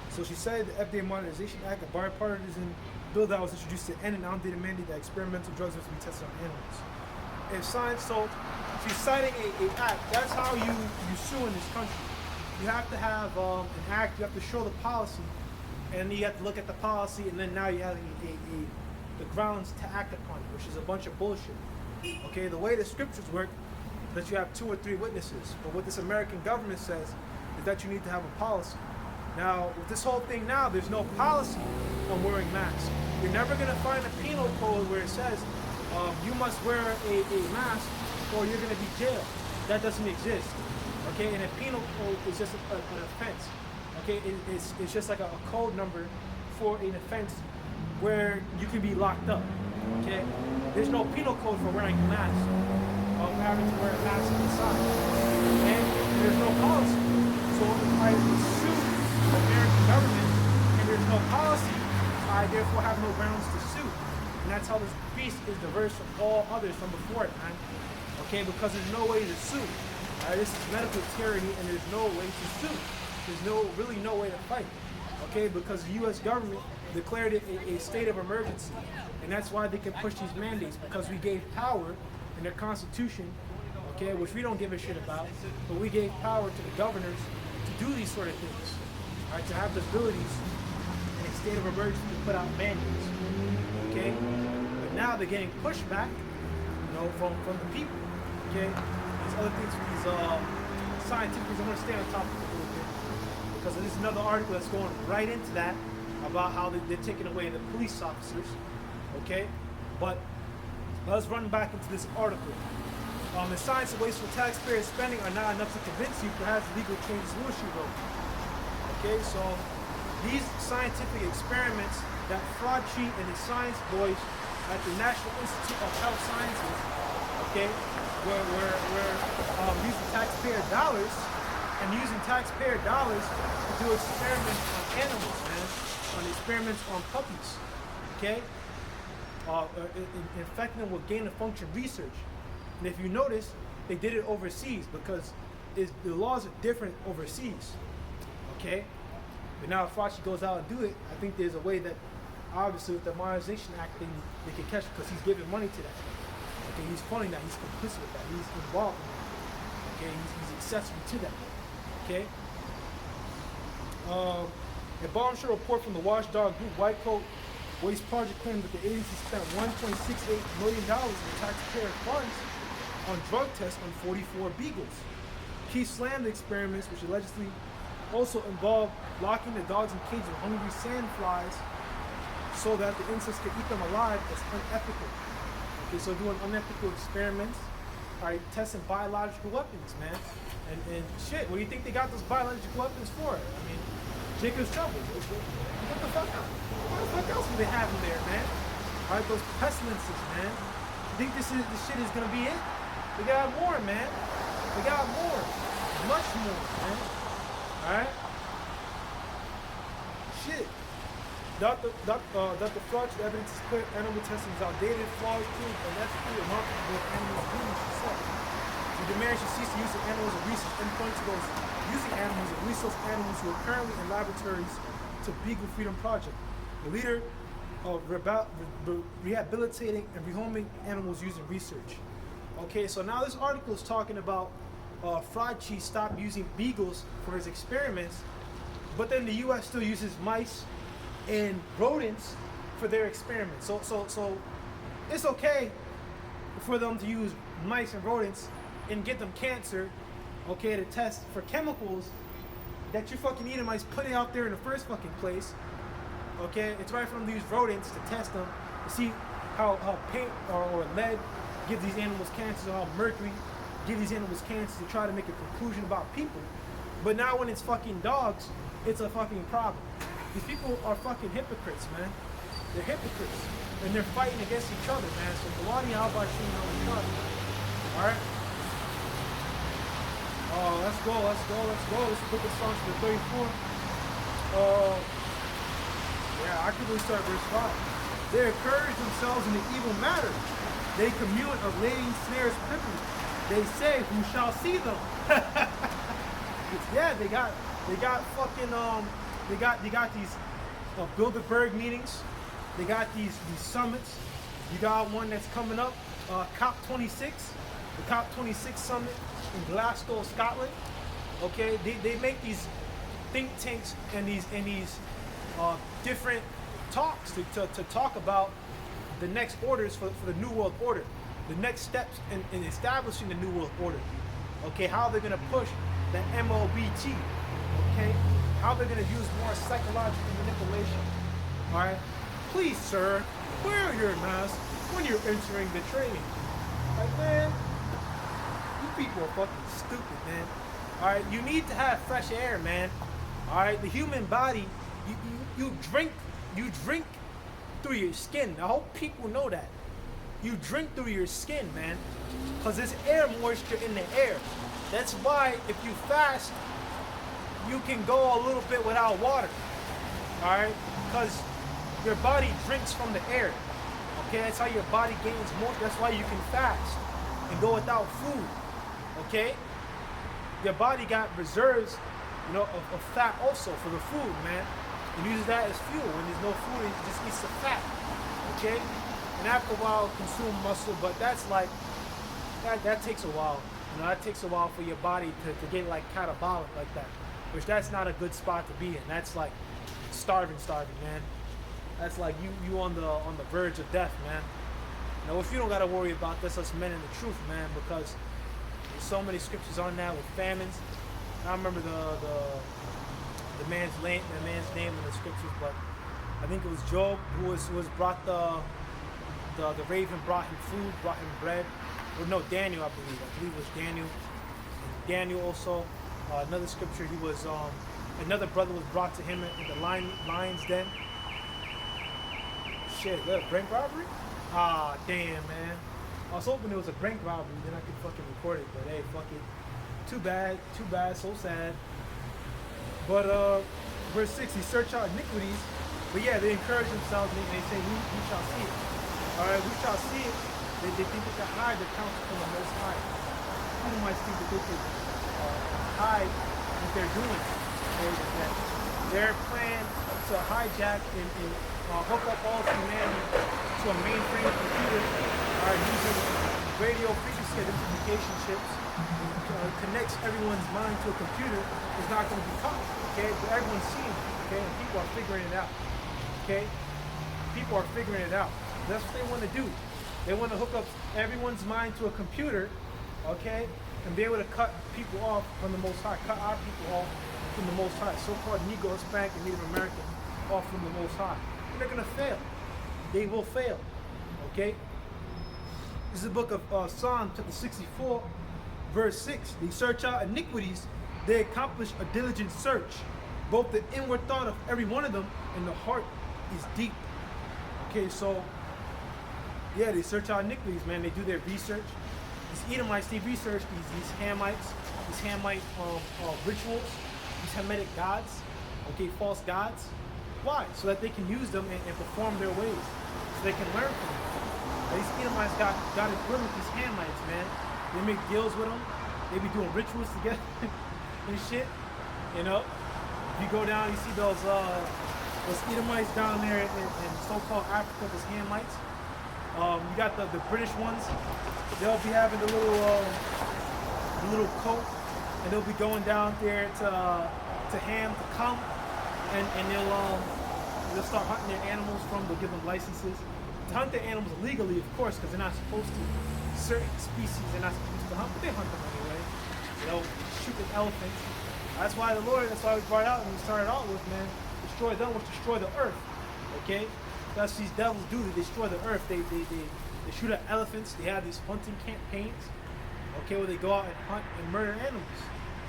So she said the FDA Modernization Act, a bipartisan bill that was introduced to end an outdated mandate that experimental drugs must be tested on animals. And signed, so she's citing a act. That's how you sue in this country. You have to have an act. You have to show the policy, and you have to look at the policy, and then now you have the grounds to act upon it, which is a bunch of bullshit. Okay, the way the scriptures work is that you have 2 or 3 witnesses. But what this American government says is that you need to have a policy. Now, with this whole thing now, there's no policy on wearing masks. You're never going to find a penal code where it says you must wear a mask or you're gonna be jailed. That doesn't exist. Okay, and a penal code is just an offense. Okay, it's just like a code number for an offense where you can be locked up. Okay, there's no penal code for wearing a mask or having to wear a mask inside, and there's no policy. So if I sue the American government and there's no policy, I therefore have no grounds to sue. And that's how this beast is diverse from all others from before it, man. Okay, because there's no way to sue. This is medical tyranny, and there's no way to sue. There's really no way to fight. Okay, because the U.S. government declared it a state of emergency, and that's why they can push these mandates, because we gave power in their constitution, okay, which we don't give a shit about, but we gave power to the governors to do these sort of things, all right, to have the abilities in a state of emergency to put out mandates, okay. But now they're getting pushback, from the people, okay. These other things, these scientific things, I'm going to stay on topic a little bit, because there's another article that's going right into that about how they're taking away the police officers, okay. But let's run back into this article. The science of wasteful taxpayer spending are not enough to convince you. Perhaps legal changes will, she wrote. Okay, so these scientific experiments that Fraud Cheat and his science boys at the National Institute of Health Sciences, okay, we're using taxpayer dollars to do experiments on animals, man, on experiments on puppies, okay, infecting them with gain-of-function research. And if you notice, they did it overseas because the laws are different overseas, okay? But now if Fauci goes out and do it, I think there's a way that, obviously, with the Modernization Act, they can catch it because he's giving money to that. Okay, he's funding that, he's complicit with that, he's involved in that. Okay, he's accessory to that. Okay? A bombshell report from the watchdog group White Coat Waste Project claimed that the agency spent $1.68 million in taxpayer funds on drug tests on 44 beagles. Keith slammed the experiments, which allegedly also involved locking the dogs in cages of hungry sandflies so that the insects could eat them alive, as unethical. Okay, so doing unethical experiments, all right, testing biological weapons, man. And shit, what do you think they got those biological weapons for? I mean, Jacob's trouble. What the fuck else? What the fuck else do they have in there, man? All right, those pestilences, man. You think this shit is gonna be it? We got more, man. We got more, much more, man. All right. Shit. Dr. Fauci, evidence is clear. Animal testing is outdated, flawed, proved unethically, and harmful to both animals and humans, she said. We demand she cease the use of animals as research endpoint to those using animals, at least those animals who are currently in laboratories to Beagle Freedom Project, the leader of rehabilitating and rehoming animals using research. Okay, so now this article is talking about Fraud Cheat stopped using beagles for his experiments, but then the U.S. still uses mice and rodents for their experiments. So it's okay for them to use mice and rodents and get them cancer, okay, to test for chemicals that you fucking Edomites putting out there in the first fucking place. Okay, it's right for them to use rodents to test them, to see how paint or lead give these animals cancer, or how mercury give these animals cancer, to try to make a conclusion about people. But now when it's fucking dogs, it's a fucking problem. These people are fucking hypocrites, man. They're hypocrites. And they're fighting against each other, man. So Melania, how about you know each other? Alright? Oh, let's go. Let's put this song to the 34. Yeah, I could really start verse 5. They encourage themselves in the evil matter. They commune of laying snares prickly. They say, who shall see them? Yeah, they got fucking they got these Bilderberg meetings. They got these summits. You got one that's coming up, COP26, the COP26 summit in Glasgow, Scotland. Okay, they make these think tanks and these different talks to talk about the next orders for the New World Order, the next steps in establishing the New World Order. Okay, how they're gonna push the MOBT. Okay, how they're gonna use more psychological manipulation. All right, please, sir, wear your mask when you're entering the training. Like, man, people are fucking stupid, man. All right, you need to have fresh air, man. All right, the human body, you drink through your skin. I hope people know that. You drink through your skin, man, because there's air moisture in the air. That's why if you fast, you can go a little bit without water. All right, because your body drinks from the air. Okay, that's how your body gains moisture. That's why you can fast and go without food. Okay, your body got reserves, you know, of fat also for the food, man. And uses that as fuel. When there's no food, it just eats the fat. Okay, and after a while, consume muscle. But that's like that takes a while. You know, that takes a while for your body to get like catabolic like that. Which that's not a good spot to be in. That's like starving, man. That's like you on the verge of death, man. You know, if you don't gotta worry about this, us men in the truth, man, because there's so many scriptures on that with famines. I don't remember the man's name in the scriptures, but I think it was Job who was brought the raven brought him food, brought him bread. Or no, Daniel, I believe it was Daniel. And Daniel also. Another scripture, he was another brother was brought to him in the lion's den. Shit, that a bank robbery? Ah, damn, man. I was hoping it was a bank robbery, then I could fucking record it. But hey, fuck it. Too bad, so sad. But verse 6, he search out iniquities. But yeah, they encourage themselves and they say, we shall see it. All right, we shall see it. They think they can hide the counsel from the Most High. Who might think that they could hide what they're doing? Okay, that their plan to hijack and hook up all of humanity to a mainframe computer are using radio frequency identification chips and connects everyone's mind to a computer is not going to be caught. Okay, but everyone's seeing it. Okay, and people are figuring it out. Okay, people are figuring it out. That's what they want to do. They want to hook up everyone's mind to a computer, okay, and be able to cut people off from the Most High, cut our people off from the Most High, so-called Negro, Hispanic, and Native American off from the Most High. And they're going to fail. They will fail, okay? This is the book of Psalm chapter 64, verse 6. They search out iniquities. They accomplish a diligent search. Both the inward thought of every one of them and the heart is deep. Okay, so yeah, they search out iniquities, man. They do their research. These Edomites, they research these Hamites, these Hamite rituals, these Hamitic gods, okay, false gods. Why? So that they can use them and perform their ways, so they can learn from them. Now, these Edomites got it good with these Hamites, man. They make deals with them. They be doing rituals together and shit. You know, if you go down, you see those Edomites down there in so-called Africa, those Hamites. You got the British ones. They'll be having the little coat, and they'll be going down there to Ham to come, and they'll start hunting their animals from. They'll give them licenses to hunt their animals legally, of course, because they're not supposed to. Certain species they're not supposed to hunt, but they hunt them anyway. They'll shoot the elephants. That's why we brought out and we started out with, man, destroy them, which destroy the earth. Okay. That's what these devils do. They destroy the earth. They shoot at elephants. They have these hunting campaigns, okay, where they go out and hunt and murder animals.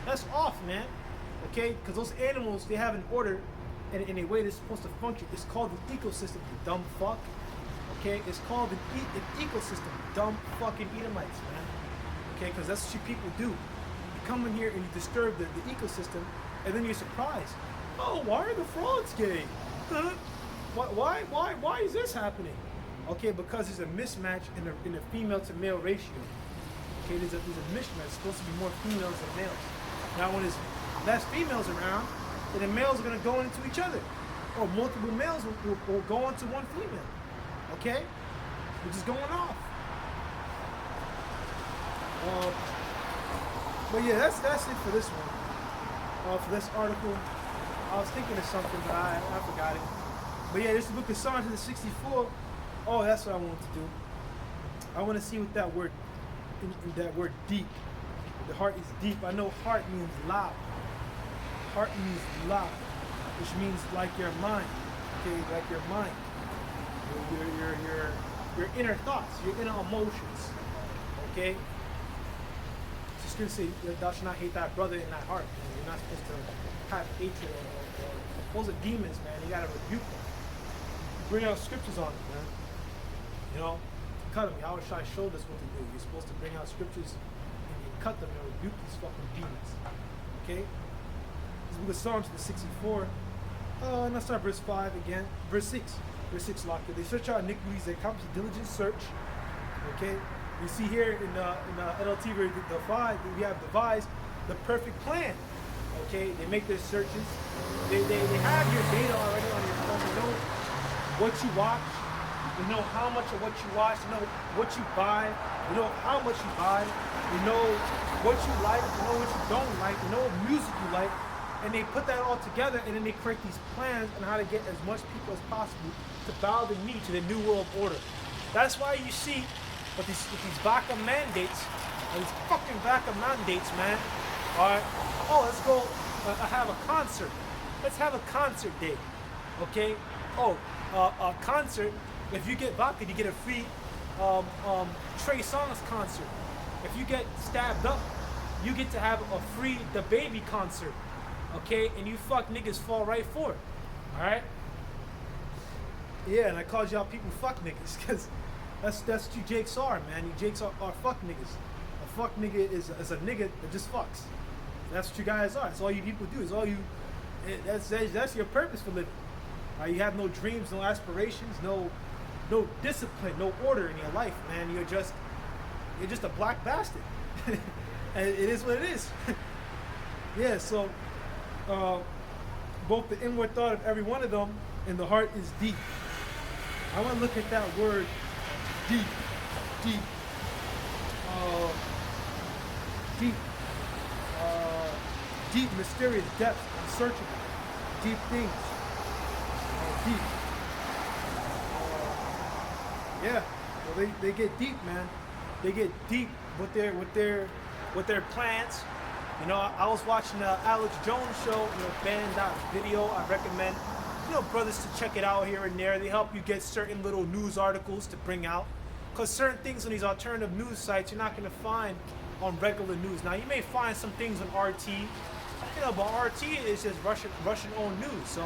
That's off, man. Okay, because those animals, they have an order and a way they're supposed to function. It's called an ecosystem, you dumb fuck. Okay, it's called an ecosystem, dumb fucking Edomites, man. Okay, because that's what you people do. You come in here and you disturb the ecosystem, and then you're surprised. Oh, why are the frogs gay? Huh? Why is this happening? Okay, because there's a mismatch in the female to male ratio. Okay, there's a mismatch. It's supposed to be more females than males. Now, when there's less females around, then the males are going to go into each other, or multiple males will go into one female. Okay, which is going off. But yeah, that's it for this one. For this article, I was thinking of something, but I forgot it. But yeah, this is the book of Psalms, the 64. Oh, that's what I want to do. I want to see what that word, that word deep. The heart is deep. I know heart means loud. Heart means loud, which means like your mind. Okay, like your mind. Your inner thoughts, your inner emotions. Okay. scripture say, thou shalt not hate thy brother in thy heart. Man. You're not supposed to have hatred or those are demons, man. You gotta rebuke them. Bring out scriptures on it, man. You know, cut them. How should I show this what to do? You're supposed to bring out scriptures and you cut them and rebuke these fucking demons. Okay? This book of Psalms, the 64. And let's start verse 5 again. Verse 6. Verse 6, Locker. They search out iniquities, they accomplish a diligent search. Okay? You see here in the NLT, we have devised the perfect plan. Okay? They make their searches. They have your data already on your phone. They know what you watch. They know how much of what you watch. They know what you buy. They know how much you buy. They know what you like. They know what you don't like. They know what music you like. And they put that all together, and then they create these plans on how to get as much people as possible to bow the knee to the New World Order. That's why you see with these VACA mandates, these fucking VACA mandates, man. All right. Oh, let's go have a concert. Let's have a concert day. Okay. Oh, a concert. If you get VACA, you get a free Trey Songz concert. If you get stabbed up, you get to have a free The Baby concert. Okay, and you fuck niggas fall right for it. Alright? Yeah, and I called y'all people fuck niggas, because that's what you jakes are, man. You jakes are fuck niggas. A fuck nigga is a nigga that just fucks. That's what you guys are. That's all you people do. It's all you that's your purpose for living. You have no dreams, no aspirations, no discipline, no order in your life, man. You're just a black bastard. And it is what it is. Yeah, so both the inward thought of every one of them and the heart is deep. I want to look at that word, deep, deep, deep, mysterious, depth, unsearchable, deep things, deep. Yeah, well, they get deep, man. They get deep with their plans. You know, I was watching the Alex Jones show, you know, band.video. I recommend, you know, brothers to check it out here and there. They help you get certain little news articles to bring out. Because certain things on these alternative news sites you're not going to find on regular news. Now, you may find some things on RT, you know, but RT is just Russian-owned news. So,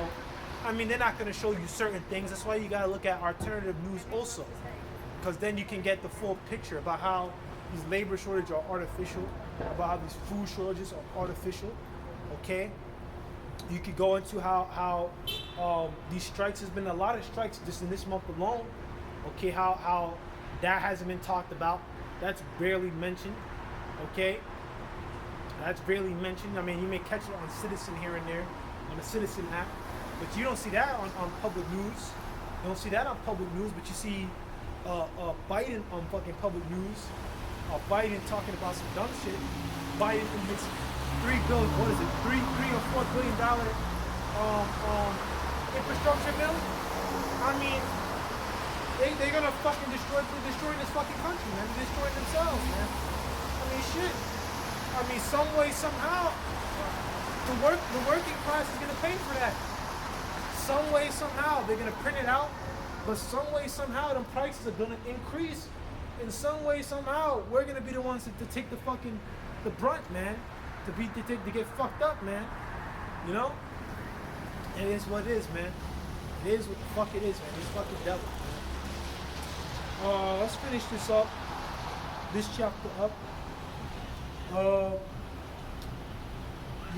I mean, they're not going to show you certain things. That's why you got to look at alternative news also. Because then you can get the full picture about how these labor shortages are artificial, about how these food shortages are artificial, okay? You could go into how these strikes, there's been a lot of strikes just in this month alone, okay? How that hasn't been talked about. That's barely mentioned, okay? That's barely mentioned. I mean, you may catch it on Citizen here and there, on the Citizen app, but you don't see that on public news. You don't see that on public news, but you see Biden on fucking public news. Biden talking about some dumb shit. Biden in his $3 billion, what is it, $3 or $4 billion infrastructure bill. I mean, they're gonna fucking destroying this fucking country, man. They're destroying themselves, man. I mean, shit. I mean, some way, somehow, the working class is gonna pay for that. Some way, somehow, they're gonna print it out, but some way, somehow, them prices are gonna increase. In some way, somehow, we're gonna be the ones to take the brunt, man. To get fucked up, man. You know? It is what it is, man. It is what the fuck it is, man. It's fucking devil, man. Let's finish this up. This chapter up.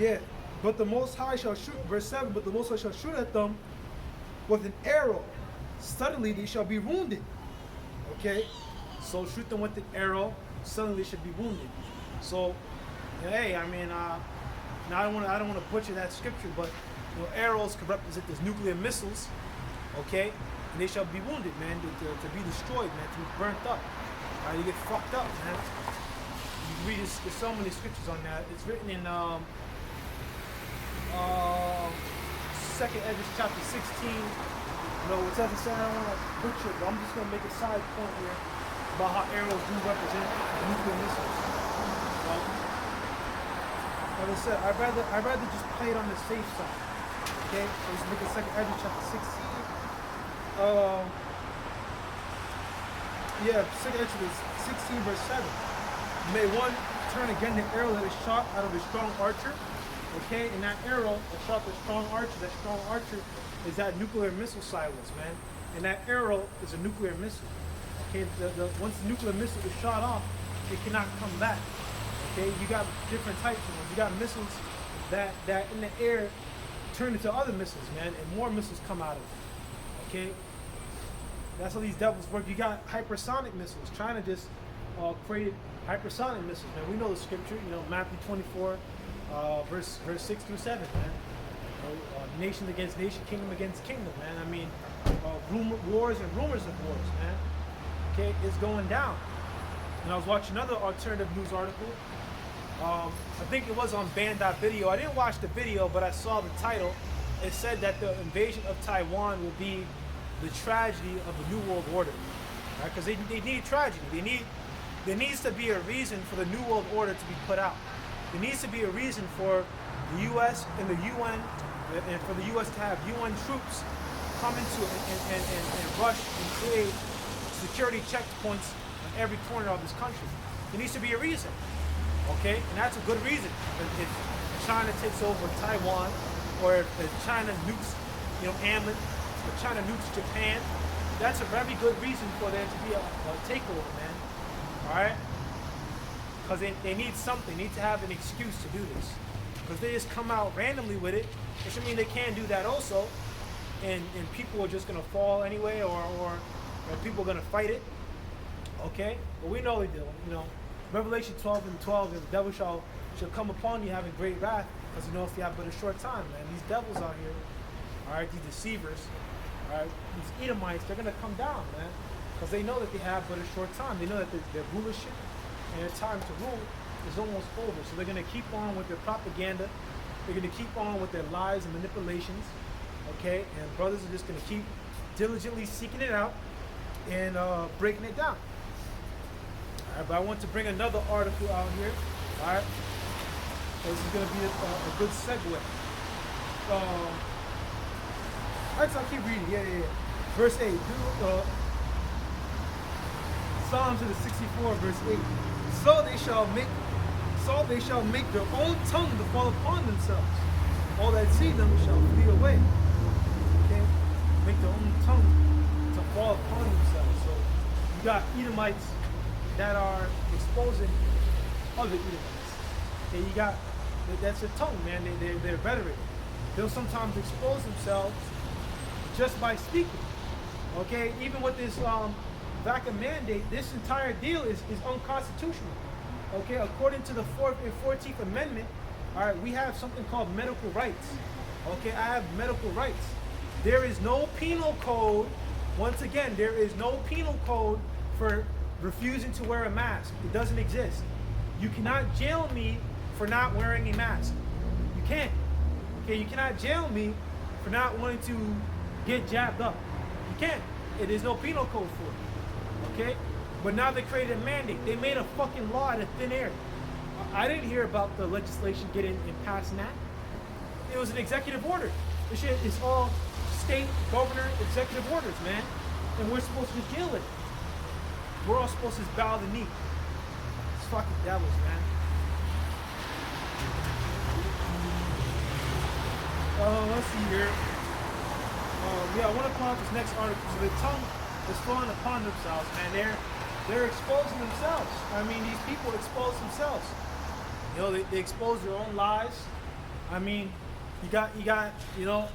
Yeah. But the Most High shall shoot, verse 7, but the Most High shall shoot at them with an arrow. Suddenly they shall be wounded. Okay? So shoot them with an arrow, suddenly they should be wounded. So, hey, I mean, now I don't want to butcher that scripture, but you know, arrows could represent these nuclear missiles, okay? And they shall be wounded, man, to be destroyed, man, to be burnt up. You get fucked up, man. You can read this, there's so many scriptures on that. It's written in 2nd Ezra chapter 16. You know, it doesn't say I don't want to butcher it, but I'm just going to make a side point here about how arrows do represent nuclear missiles. Like I said, I'd rather just play it on the safe side. Okay? So let's look at 2nd Ezra chapter 16. Yeah, 2nd Ezra 16 verse 7. May one turn again the arrow that is shot out of a strong archer. Okay, and that arrow that shot the strong archer is that nuclear missile silos, man. And that arrow is a nuclear missile. Okay, once the nuclear missile is shot off, it cannot come back. Okay, you got different types of them. You got missiles that in the air turn into other missiles, man, and more missiles come out of it. Okay, that's how these devils work. You got hypersonic missiles. China just created hypersonic missiles, man. We know the scripture, you know, Matthew 24, verse 6 through 7, man. Nation against nation, kingdom against kingdom, man. I mean, wars and rumors of wars, man. Okay, it's going down. And I was watching another alternative news article. I think it was on Band.video. I didn't watch the video, but I saw the title. It said that the invasion of Taiwan will be the tragedy of the New World Order. Right? Because they need tragedy. There needs to be a reason for the New World Order to be put out. There needs to be a reason for the U.S. and the UN, and for the U.S. to have UN troops come into and rush and create security checkpoints on every corner of this country. There needs to be a reason. Okay, and that's a good reason. If China takes over Taiwan, or if China nukes, you know, Amman, if China nukes Japan, that's a very good reason for there to be a takeover, man. All right, because they need something. They need to have an excuse to do this. Because they just come out randomly with it, it should mean they can do that also, and people are just gonna fall anyway, or people are gonna fight it. Okay, but we know they do. You know. Revelation 12:12, the devil shall come upon you having great wrath, because you know if you have but a short time, man. These devils out here, all right, these deceivers, all right, these Edomites, they're gonna come down, man, because they know that they have but a short time. They know that their rulership and their time to rule is almost over. So they're gonna keep on with their propaganda. They're gonna keep on with their lies and manipulations, okay? And brothers are just gonna keep diligently seeking it out and breaking it down. All right, but I want to bring another article out here. All right, so this is going to be a good segue. Actually, I'll keep reading. Yeah. Verse 8. Psalms 64, verse 8. So they shall make their own tongue to fall upon themselves. All that see them shall flee away. Okay, make their own tongue to fall upon themselves. So you got Edomites that are exposing other Edomites. Okay, you got, that's their tongue, man. They're rhetoric. They'll sometimes expose themselves just by speaking. Okay, even with this VACA mandate, this entire deal is unconstitutional. Okay, according to the 4th and 14th Amendment, all right, we have something called medical rights. Okay, I have medical rights. There is no penal code. Once again, there is no penal code for refusing to wear a mask. It doesn't exist. You cannot jail me for not wearing a mask. You can't. Okay, you cannot jail me for not wanting to get jabbed up. You can't. It is no penal code for it. Okay? But now they created a mandate. They made a fucking law out of thin air. I didn't hear about the legislation getting and passing that. It was an executive order. This shit is all state, governor, executive orders, man. And we're supposed to just deal with it. We're all supposed to bow the knee. It's fucking devils, man. Let's see here. Yeah, I want to point out this next article. So the tongue is falling upon themselves, man. They're exposing themselves. I mean, these people expose themselves. You know, they expose their own lies. I mean, you got, you know,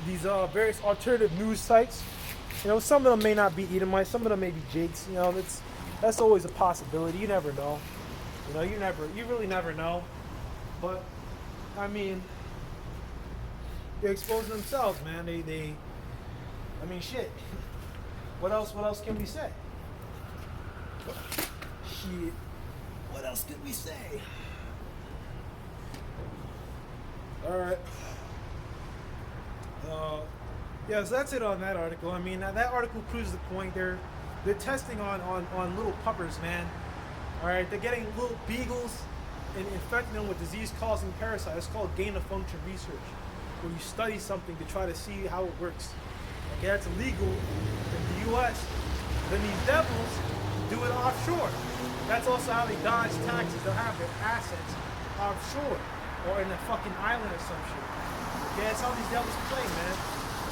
these various alternative news sites. You know, some of them may not be Edomites, some of them may be Jakes. You know, that's always a possibility. You never know. You know, you really never know. But I mean, they're exposing themselves, man. I mean, shit. What else can we say? Shit. What else could we say? All right. Yeah, so that's it on that article. I mean, that article proves the point. They're testing on little puppers, man. All right, they're getting little beagles and infecting them with disease-causing parasites. It's called gain-of-function research, where you study something to try to see how it works. Okay, that's illegal in the U.S. Then these devils, do it offshore. That's also how they dodge taxes. They'll have their assets offshore or in a fucking island or some shit. Okay, that's how these devils play, man.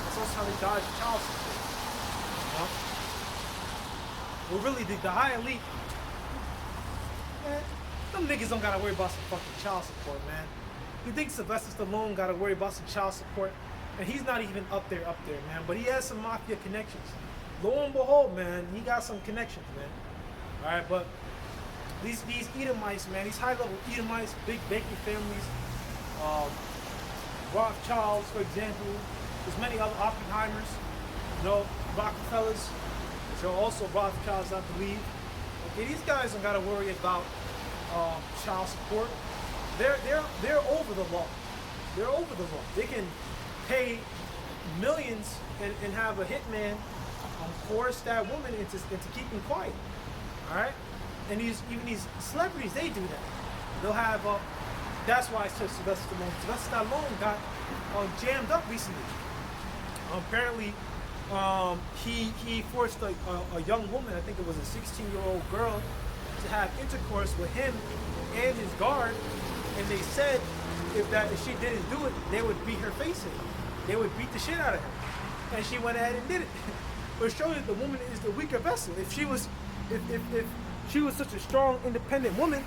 That's also how they dodge child support. You know? Well, really, the high elite, man, them niggas don't gotta worry about some fucking child support, man. You think Sylvester Stallone gotta worry about some child support? And he's not even up there, man. But he has some mafia connections. Lo and behold, man, he got some connections, man. All right, but these Edomites, man, these high-level Edomites, big banking families, Rothschilds, for example. There's many other Oppenheimers, you know, Rockefellers, which are also Rothschilds, I believe. Okay, these guys don't gotta worry about child support. They're over the law. They're over the law. They can pay millions and have a hitman coerce that woman into keeping quiet. All right, and even these celebrities, they do that. They'll have that's why I said Sylvester Stallone. Sylvester Stallone got jammed up recently. Apparently, he forced a young woman, I think it was a 16-year-old girl, to have intercourse with him and his guard, and they said if she didn't do it, they would beat her face in. They would beat the shit out of her, and she went ahead and did it. But it shows that the woman is the weaker vessel. If she was such a strong, independent woman,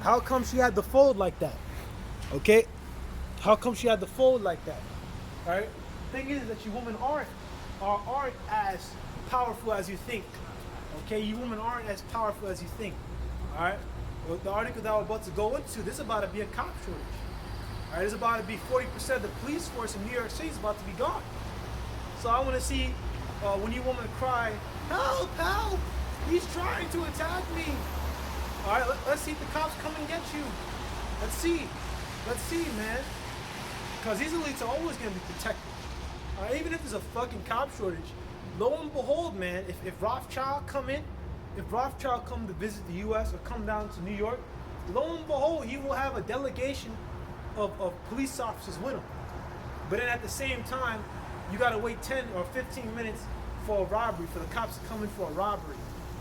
how come she had to fold like that? Okay, how come she had to fold like that? All right. Thing is that you women aren't as powerful as you think. Okay, you women aren't as powerful as you think. All right. Well, the article that we're about to go into, this is about to be a cop shortage. All right, it's about to be 40% of the police force in New York City is about to be gone. So I want to see when you women cry, help, help! He's trying to attack me. All right, let's see if the cops come and get you. Let's see, man. Because these elites are always going to be protected. Even if there's a fucking cop shortage, lo and behold, man, if Rothschild come to visit the U.S. or come down to New York, lo and behold, he will have a delegation of police officers with him. But then at the same time, you got to wait 10 or 15 minutes for a robbery, for the cops to come in for a robbery,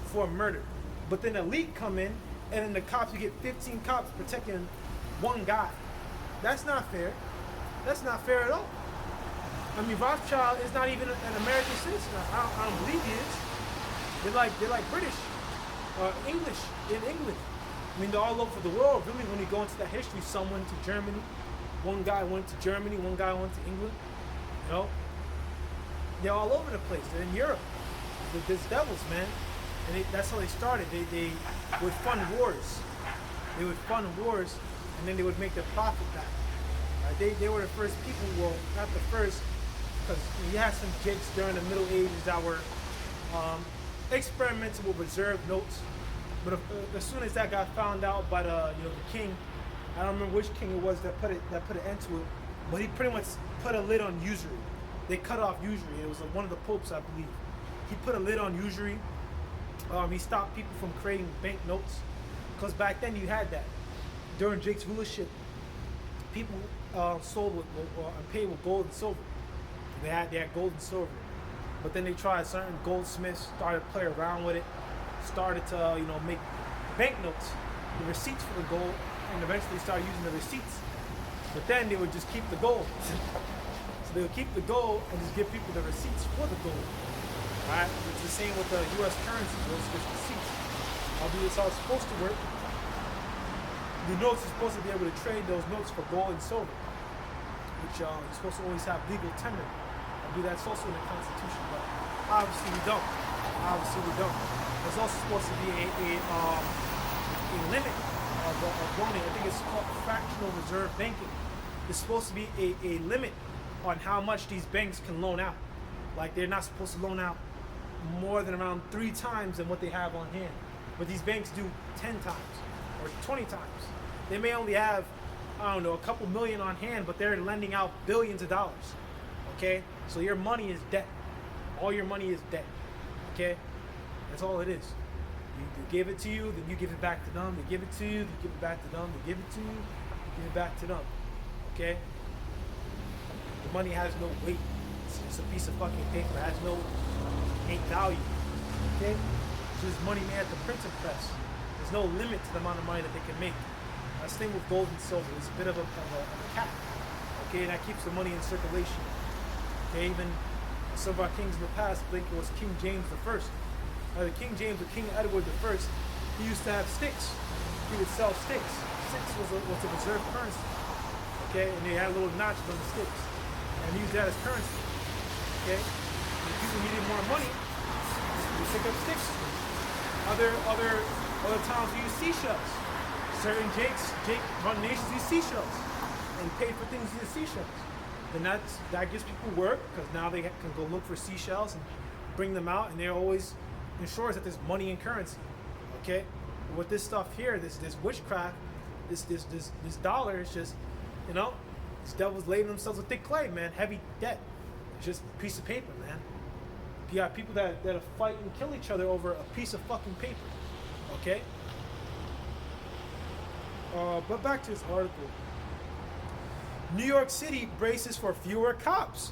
for a murder. But then the elite come in, and then the cops, you get 15 cops protecting one guy. That's not fair. That's not fair at all. I mean, Rothschild is not even an American citizen. I don't believe he is. They're like British or English in England. I mean, they're all over the world. Really, when you go into that history, some went to Germany. One guy went to Germany. One guy went to England. You know, they're all over the place. They're in Europe. There's devils, man. And that's how they started. They would fund wars. They would fund wars, and then they would make their profit back. They were the first people. Well, not the first, because you had some jakes during the Middle Ages that were experimental with reserve notes. But as soon as that got found out by the king, I don't remember which king it was that put an end to it, but he pretty much put a lid on usury. They cut off usury. It was one of the popes, I believe. He put a lid on usury. He stopped people from creating bank notes, because back then you had that. During Jake's rulership, people sold and paid with gold and silver. They had gold and silver, but then they tried. Certain goldsmiths started to play around with it, started to make banknotes, the receipts for the gold, and eventually started using the receipts. But then they would just keep the gold. So they would keep the gold and just give people the receipts for the gold. Right? It's the same with the U.S. currency. Those receipts. Albeit it's how it's supposed to work. The notes are supposed to be able to trade those notes for gold and silver, which you're supposed to always have legal tender. I believe that's also in the Constitution, but obviously we don't. There's also supposed to be a limit of loaning. I think it's called fractional reserve banking. There's supposed to be a limit on how much these banks can loan out. Like, they're not supposed to loan out more than around 3 times than what they have on hand. But these banks do 10 times or 20 times. They may only have, I don't know, a couple million on hand, but they're lending out billions of dollars. Okay? So your money is debt. All your money is debt. Okay? That's all it is. They give it to you, then you give it back to them. They give it to you, then you give it back to them. They give it to you, you give it back to them. Okay? The money has no weight. It's a piece of fucking paper. It has no value. Okay? just money made at the printing press. There's no limit to the amount of money that they can make. That's the thing with gold and silver. It's a bit of a cap. Okay, and that keeps the money in circulation. Okay, even some of our kings in the past, I think it was King James the First. Either King James or King Edward the First, he used to have sticks. He would sell sticks. Sticks was a reserve currency. Okay, and they had little notches on the sticks. And he used that as currency. Okay? When people needed more money, they pick up sticks. Other towns we use seashells. Certain Jake run nations use seashells and pay for things using seashells. Then that gives people work because now they can go look for seashells and bring them out, and they're always ensures that there's money and currency. Okay? With this stuff here, this witchcraft, this dollar is just, you know, these devils laying themselves with thick clay, man. Heavy debt. It's just a piece of paper, man. You got people that fight and kill each other over a piece of fucking paper. Okay? But back to this article. New York City braces for fewer cops.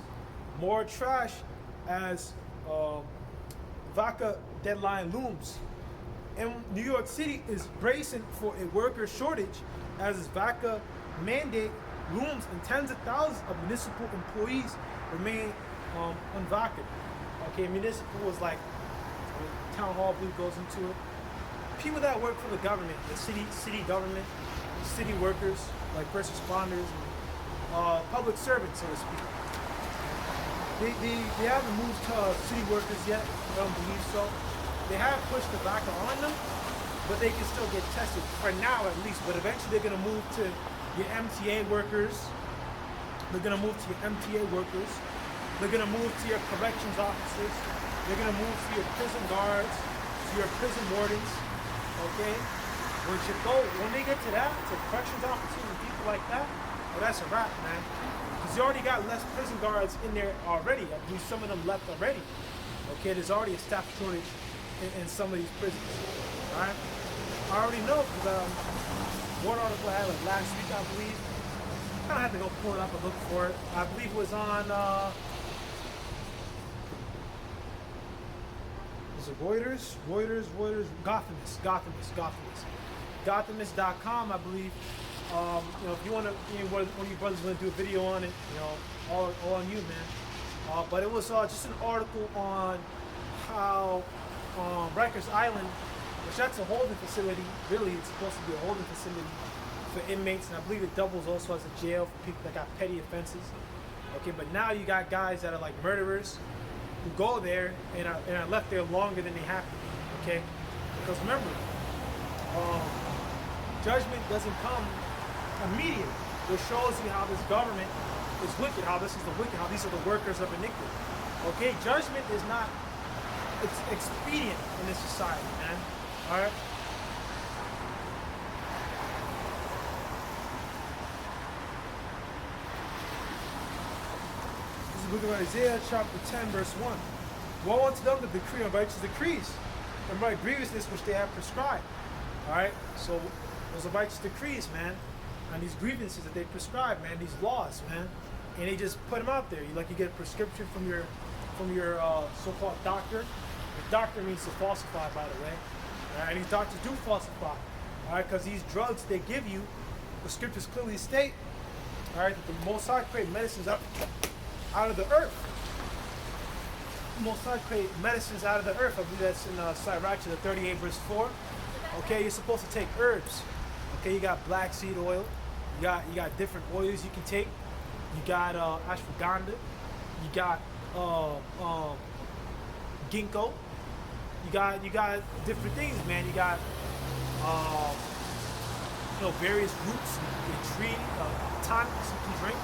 More trash as VACA deadline looms. And New York City is bracing for a worker shortage as its VACA mandate looms, and tens of thousands of municipal employees remain unvacated. Okay, municipal was like town hall blue goes into it. People that work for the government, the city government, city workers, like first responders, and public servants, so to speak. They haven't moved to city workers yet. I don't believe so. They have pushed the VACA on them, but they can still get tested for now at least. But eventually they're gonna move to your MTA workers. They're gonna move to your MTA workers. They're gonna move to your corrections officers. They're gonna move to your prison guards, to your prison wardens. Okay? When they get to that, to corrections officers and people like that, well, that's a wrap, man. Because you already got less prison guards in there already. I believe some of them left already. Okay, there's already a staff shortage in some of these prisons. All right? I already know because one article I had like last week, I believe. I don't have to go pull it up and look for it. I believe it was on. Was it Reuters? Gothamist.com, I believe. You know, if you want to, one of your brothers want to do a video on it, you know, all on you, man. But it was just an article on how Rikers Island, which that's a holding facility. Really, it's supposed to be a holding facility for inmates, and I believe it doubles also as a jail for people that got petty offenses. Okay, but now you got guys that are like murderers who go there and are left there longer than they have to be. Okay, because remember, judgment doesn't come immediately. It shows you how this government is wicked, how this is the wicked, how these are the workers of iniquity. Okay, judgment is not, it's expedient in this society, man. All right. This is the book of Isaiah, chapter 10, verse 1. Woe unto them that decree unrighteous decrees, and write grievousness which they have prescribed. All right. So those are righteous decrees, man, and these grievances that they prescribe, man, these laws, man, and they just put them out there. You get a prescription from your so-called doctor. The doctor means to falsify, by the way. All right, these doctors do falsify. All right, because these drugs they give you, the scriptures clearly state, all right, that the Most High created medicines out of the earth. The Most High created medicines out of the earth. I believe that's in Sirach, the 38 verse 4. Okay, you're supposed to take herbs. Okay, you got black seed oil. You got different oils you can take. You got ashwagandha. You got ginkgo. You got different things, man. You got various roots and tree tonics you can drink.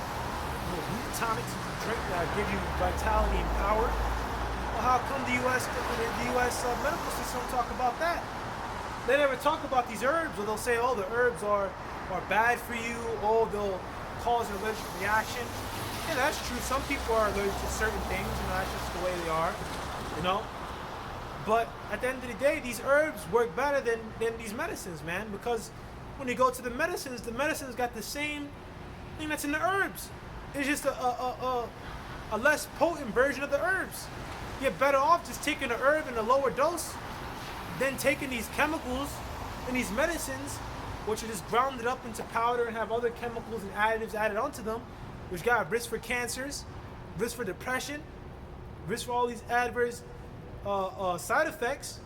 Root tonics you can drink that give you vitality and power. Well, how come the U.S. Medical system don't talk about that? They never talk about these herbs, or they'll say, oh, the herbs are bad for you, oh, they'll cause an allergic reaction. Yeah, that's true. Some people are allergic to certain things, that's just the way they are, But at the end of the day, these herbs work better than these medicines, man, because when you go to the medicines got the same thing that's in the herbs. It's just a less potent version of the herbs. You're better off just taking the herb in a lower dose then taking these chemicals and these medicines, which are just grounded up into powder and have other chemicals and additives added onto them, which got risk for cancers, risk for depression, risk for all these adverse side effects.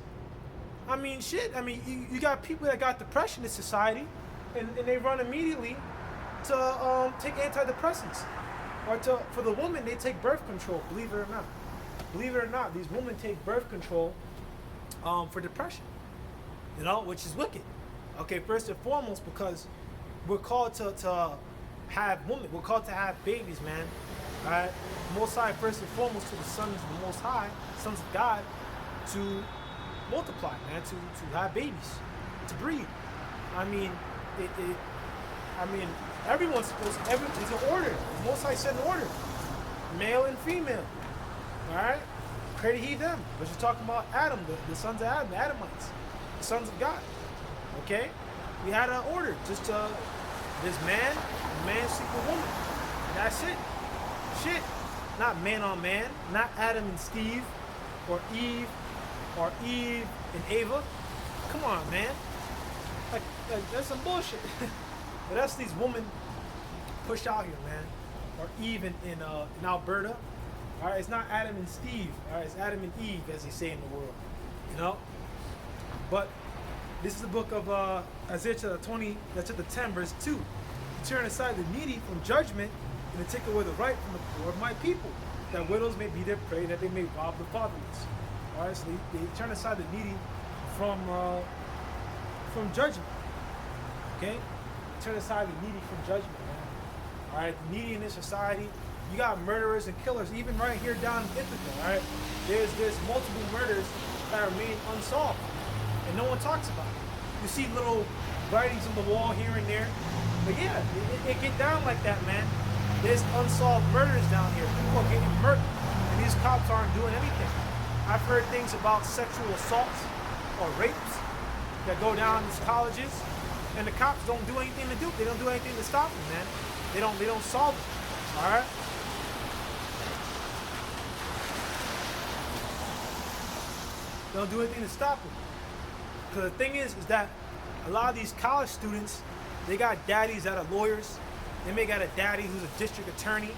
I mean, shit. I mean, you got people that got depression in society, and they run immediately to take antidepressants. Or for the women, they take birth control, believe it or not. Believe it or not, these women take birth control for depression, which is wicked. Okay, first and foremost, because we're called to have women, we're called to have babies, man. All right, Most High, first and foremost, to the sons of the Most High, sons of God, to multiply, man, to have babies, to breed. I mean, everyone's supposed to, it's an order. The Most High said an order. Male and female. Alright? Created he them. But you're talking about Adam, the sons of Adam, the Adamites, the sons of God. Okay? We had an order. Just this man sleep with woman. That's it. Shit. Not man on man. Not Adam and Steve or Eve and Ava. Come on, man. Like that's some bullshit. But that's these women push out here, man. Or Eve in Alberta. All right, it's not Adam and Steve. All right, it's Adam and Eve, as they say in the world. But this is the book of Isaiah chapter 20, chapter 10, verse 2. To turn aside the needy from judgment and to take away the right from the poor of my people, that widows may be their prey, that they may rob the fatherless. All right, so they turn aside the needy from judgment. Okay, turn aside the needy from judgment, man. All right, the needy in this society, you got murderers and killers, even right here down in Ithaca. All right, there's multiple murders that remain unsolved, and no one talks about it. You see little writings on the wall here and there, but yeah, it get down like that, man. There's unsolved murders down here. People are getting murdered, and these cops aren't doing anything. I've heard things about sexual assaults or rapes that go down in these colleges, and the cops don't do anything to do. They don't do anything to stop them, man. They don't solve it. All right. They don't do anything to stop them. Because the thing is that a lot of these college students, they got daddies that are lawyers. They may got a daddy who's a district attorney.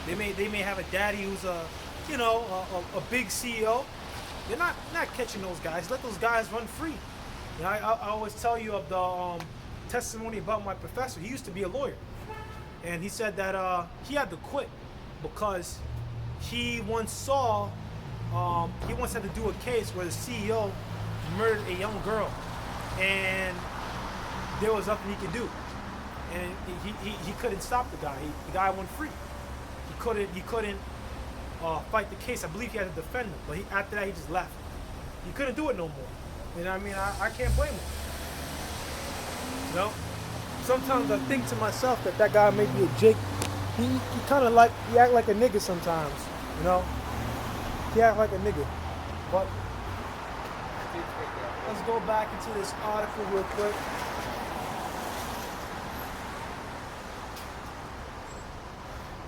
They may have a daddy who's a big CEO. They're not catching those guys. Let those guys run free. I always tell you of the testimony about my professor. He used to be a lawyer, and he said that he had to quit because he once had to do a case where the CEO murdered a young girl, and there was nothing he could do, and he couldn't stop the guy. The guy went free. He couldn't fight the case. I believe he had to defend him, but after that he just left. He couldn't do it no more. And I mean, I can't blame him. Sometimes I think to myself that guy may be a Jake. He act like a nigga sometimes. He act like a nigga. But let's go back into this article real quick.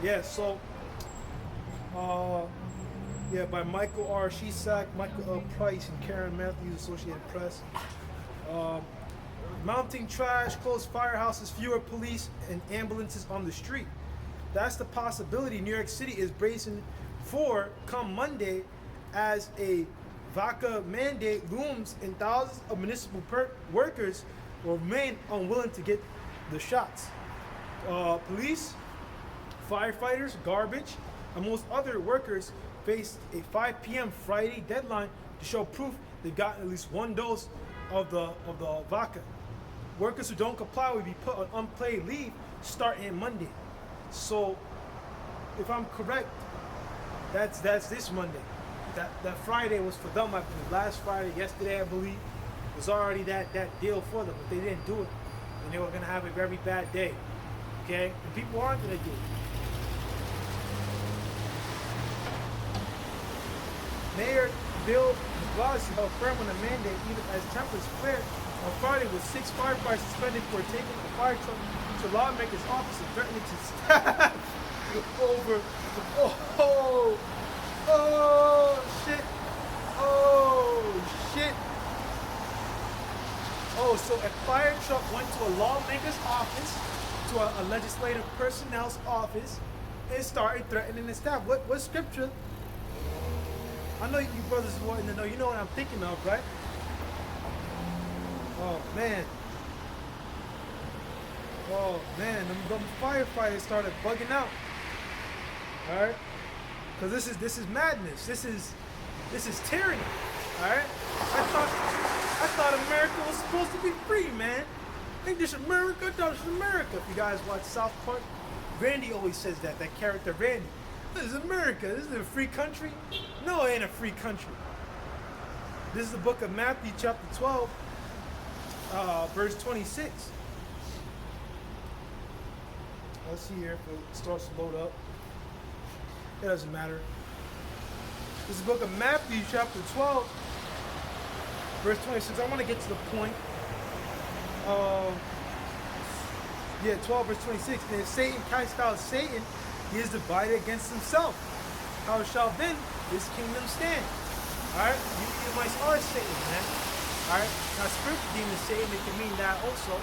Yeah, so by Michael R. Shesak, Michael L. Price, and Karen Matthews, Associated Press. Mounting trash, closed firehouses, fewer police and ambulances on the street. That's the possibility New York City is bracing for come Monday as a VACA mandate looms and thousands of municipal workers will remain unwilling to get the shots. Police, firefighters, garbage, and most other workers faced a 5 p.m. Friday deadline to show proof they've gotten at least one dose of the VACA. Workers who don't comply will be put on unpaid leave starting Monday. So, if I'm correct, that's this Monday. That Friday was for them, I believe. Last Friday, yesterday, I believe, was already that deal for them, but they didn't do it, and they were gonna have a very bad day. Okay, and people aren't gonna do it. Mayor Bill de Blasio firm on the mandate even as tempers flared on Friday with 6 firefighters suspended for taking a fire truck to lawmakers' office and threatening to stab over. Oh shit! Oh, so a fire truck went to a lawmaker's office, to a legislative personnel's office, and started threatening the staff. What scripture? I know you brothers wanting to know. You know what I'm thinking of, right? Oh man. Oh man, them firefighters started bugging out. All right, because this is madness. This is tyranny. All right. I thought America was supposed to be free, man. I think this is America. I thought this is America. If you guys watch South Park, Randy always says that. That character Randy. This is America. This is a free country. No, it ain't a free country. This is the book of Matthew, chapter 12, verse 26. Let's see here if it starts to load up. It doesn't matter. This is the book of Matthew, chapter 12, verse 26. I want to get to the point. 12, verse 26. And if Satan cast out Satan, he is divided against himself. How shall then his kingdom stand? Alright? You might are Satan, man. Alright? Now, spiritual demons, Satan, it can mean that also.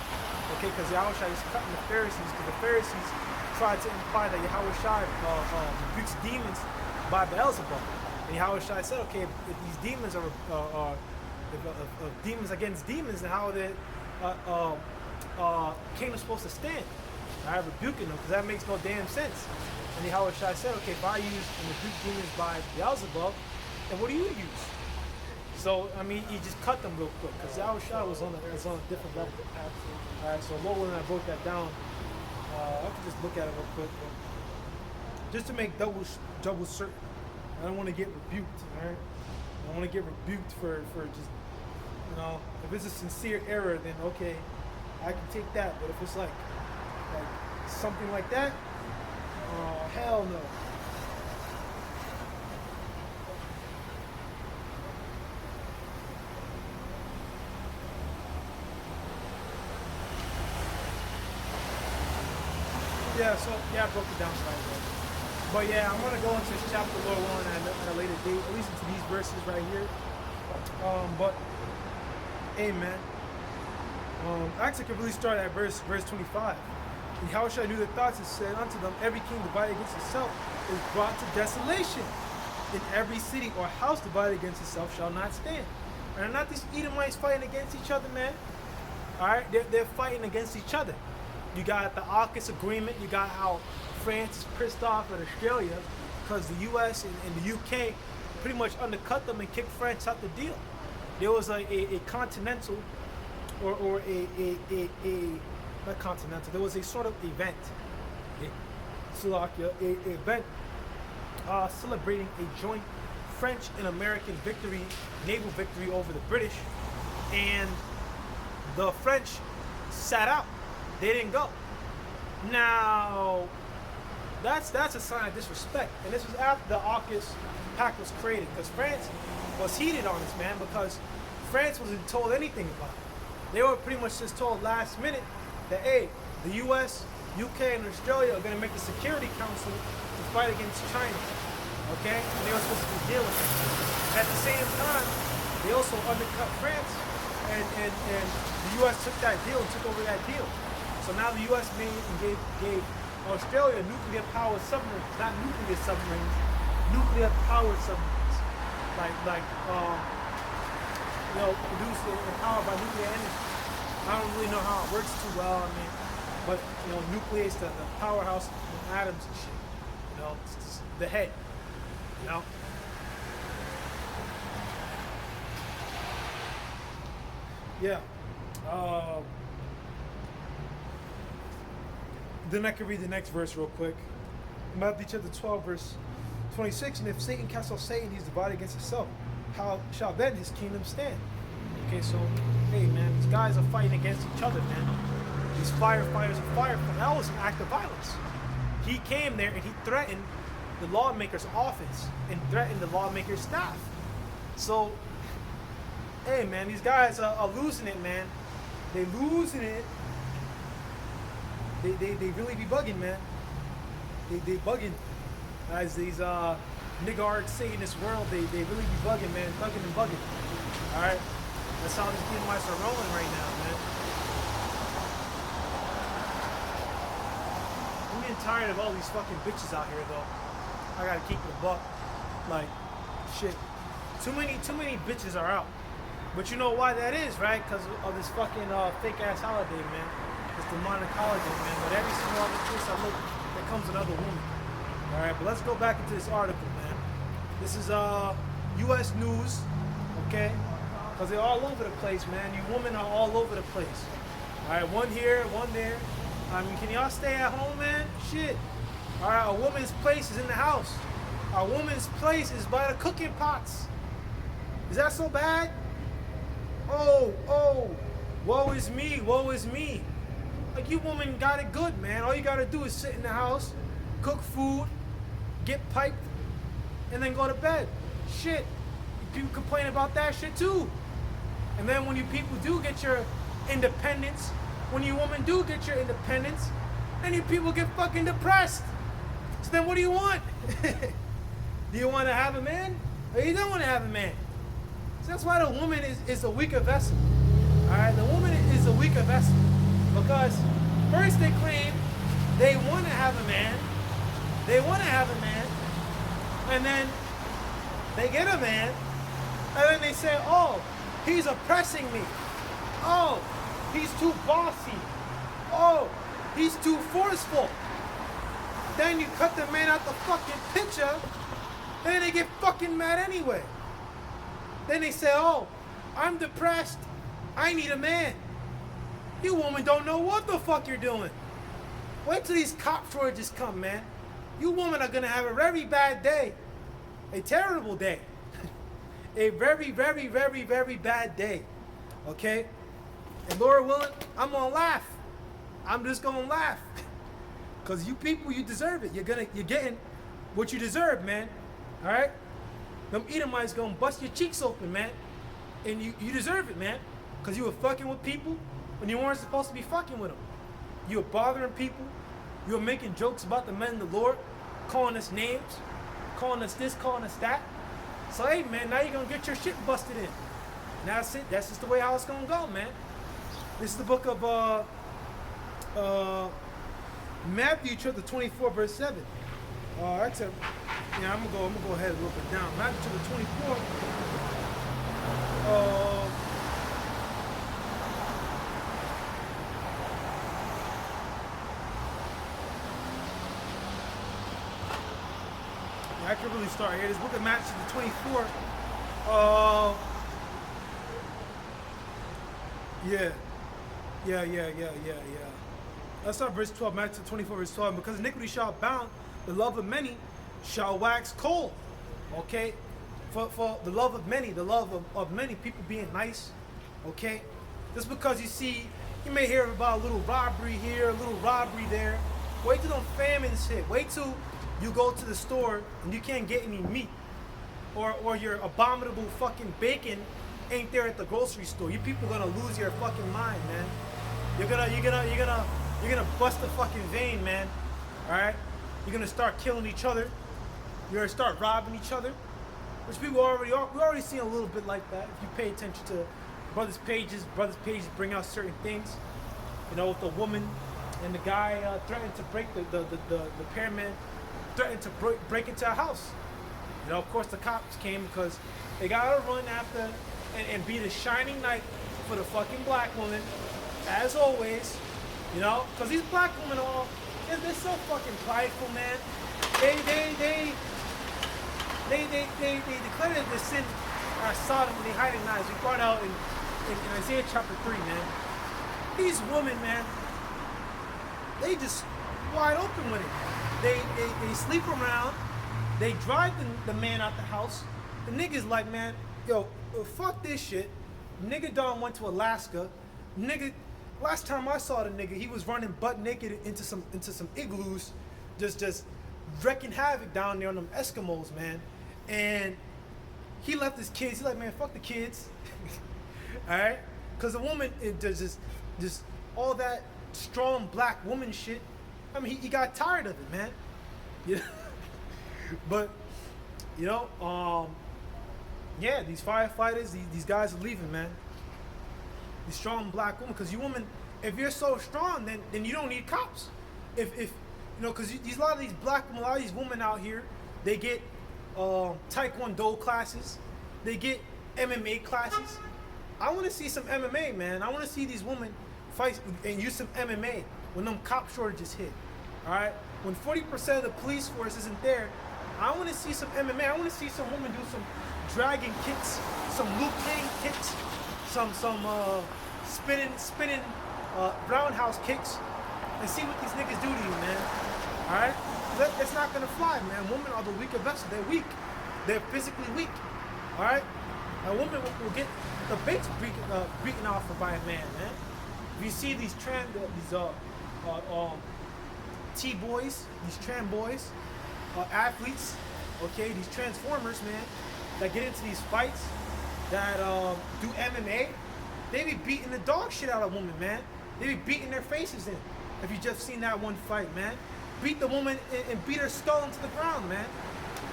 Okay, because Yahushua is cutting the Pharisees, because the Pharisees tried to imply that Yahushua rebukes demons by Beelzebub. And Yahushua said, okay, if these demons are demons against demons, then how are the kingdom supposed to stand? I rebuking them, because that makes no damn sense. And Yahushua said, okay, if I use and rebuke demons by Beelzebub, then what do you use? So, I mean, he just cut them real quick, because Yahushua was on a different level. Alright, so Lord, when I broke that down, I can just look at it real quick. Just to make double certain. I don't want to get rebuked, alright? I don't want to get rebuked for just, you know, if it's a sincere error, then okay, I can take that. But if it's like something like that, hell no. Yeah, so I broke it down slightly. But yeah, I'm gonna go into this chapter, Lord willing, at a later date, at least into these verses right here. But amen. Actually, I could really start at verse 25. And Yahushua knew the thoughts and said unto them, every king divided against itself is brought to desolation. In every city or house divided against itself shall not stand. And are not these Edomites fighting against each other, man? Alright, they're fighting against each other. You got the AUKUS agreement. You got how France is pissed off at Australia because the U.S. and the UK pretty much undercut them and kicked France out the deal. There was a continental or not continental. There was a sort of event, event celebrating a joint French and American victory, naval victory over the British, and the French sat out. They didn't go. Now, that's a sign of disrespect. And this was after the AUKUS pact was created, because France was heated on this, man, because France wasn't told anything about it. They were pretty much just told last minute that, hey, the US, UK, and Australia are going to make the Security Council to fight against China. Okay? And they were supposed to be dealing with it. At the same time, they also undercut France, and the US took that deal and took over that deal. So now the U.S. gave Australia nuclear-powered submarines, not nuclear submarines, nuclear-powered submarines, produced and powered by nuclear energy. I don't really know how it works too well. I mean, but nuclear is the powerhouse of atoms and shit. It's the head. Yeah. Then I can read the next verse real quick. Matthew chapter 12, verse 26. And if Satan casts out Satan, he's divided against himself. How shall then his kingdom stand? Okay, so, hey, man, these guys are fighting against each other, man. These firefighters are firefighting. That was an act of violence. He came there and he threatened the lawmaker's office and threatened the lawmaker's staff. So, hey, man, these guys are losing it, man. They losing it. They really be bugging, man. They bugging. As these niggards say in this world, they really be bugging, man. Bugging and bugging. Alright? That's how these Edomites are rolling right now, man. I'm getting tired of all these fucking bitches out here, though. I gotta keep it a buck. Like, shit. Too many bitches are out. But you know why that is, right? Because of this fucking fake ass holiday, man. This demonic holiday, man. But every single other place I look, there comes another woman. All right, but let's go back into this article, man. This is U.S. news, okay? Because they're all over the place, man. You women are all over the place. All right, one here, one there. I mean, can y'all stay at home, man? Shit. All right, a woman's place is in the house. A woman's place is by the cooking pots. Is that so bad? Oh, woe is me, woe is me. Like, you women got it good, man. All you gotta do is sit in the house, cook food, get piped, and then go to bed. Shit. People complain about that shit too. And then when you people do get your independence, when you women do get your independence, then you people get fucking depressed. So then what do you want? Do you want to have a man? Or you don't want to have a man? So that's why the woman is a weaker vessel. Alright, the woman is a weaker vessel. Because first they claim they want to have a man. They want to have a man. And then they get a man. And then they say, oh, he's oppressing me. Oh, he's too bossy. Oh, he's too forceful. Then you cut the man out the fucking picture, and then they get fucking mad anyway. Then they say, oh, I'm depressed. I need a man. You women don't know what the fuck you're doing. Wait till these cop shortages come, man. You women are gonna have a very bad day. A terrible day. A very, very, very, very bad day. Okay? And Lord willing, I'm gonna laugh. I'm just gonna laugh. Cause you people, you deserve it. You're getting what you deserve, man. Alright? Them Edomites gonna bust your cheeks open, man. And you deserve it, man. Cause you were fucking with people when you weren't supposed to be fucking with them. You were bothering people. You were making jokes about the men of the Lord, calling us names, calling us this, calling us that. So hey, man, now you're gonna get your shit busted in. And that's it. That's just the way how it's gonna go, man. This is the book of Matthew chapter 24, verse 7. That's a, yeah, I'm gonna go ahead and look it down. Matthew chapter 24. I can really start here. This book of Matthew chapter 24. Yeah. Let's start verse 12, Matthew 24, verse 12. Because iniquity shall abound, the love of many shall wax cold. Okay? For the love of many, the love of many people being nice. Okay? Just because you see, you may hear about a little robbery here, a little robbery there. Wait till them famines hit. Wait till you go to the store and you can't get any meat. Or your abominable fucking bacon ain't there at the grocery store. You people gonna lose your fucking mind, man. You're gonna bust the fucking vein, man. Alright? You're gonna start killing each other. You're gonna start robbing each other. Which people already are. We already seen a little bit like that. If you pay attention to brothers' pages bring out certain things. You know, with the woman and the guy threatened to break the repairman threatened to break into a house. You know, of course the cops came because they gotta run after and be the shining knight for the fucking black woman, as always. You know, because these black women are they're so fucking prideful, man. They declare that their sin are Sodom and they hide in knives. We brought out in Isaiah chapter 3, man. These women, man, they just wide open with it. They sleep around. They drive the man out the house. The nigga's like, man, yo, fuck this shit. Nigga done went to Alaska. Nigga, last time I saw the nigga, he was running butt naked into some igloos, just wrecking havoc down there on them Eskimos, man. And he left his kids. He's like, man, fuck the kids. All right? Because the woman, it does just all that strong black woman shit. I mean, he got tired of it, man. Yeah. But, you know, yeah, these firefighters, these guys are leaving, man. the strong black woman. Because you women, if you're so strong, then you don't need cops. If you know, because a lot of these black women, a lot of these women out here, they get taekwondo classes, they get MMA classes. I want to see some MMA, man. I want to see these women fight and use some MMA when them cop shortages hit. All right, when 40% of the police force isn't there, I want to see some MMA. I want to see some women do some dragon kicks, some Luke Kang kicks, some spinning roundhouse kicks, and see what these niggas do to you, man. All right, it's not gonna fly, man. Women are the weaker vessel. They're weak. They're physically weak. All right, a woman will get the baits beaten off her by a man, man. If you see these T-boys, these tran boys, athletes, okay, these transformers, man, that get into these fights, that do MMA, they be beating the dog shit out of women, man. They be beating their faces in. If you just seen that one fight, man, beat the woman and beat her skull into the ground, man.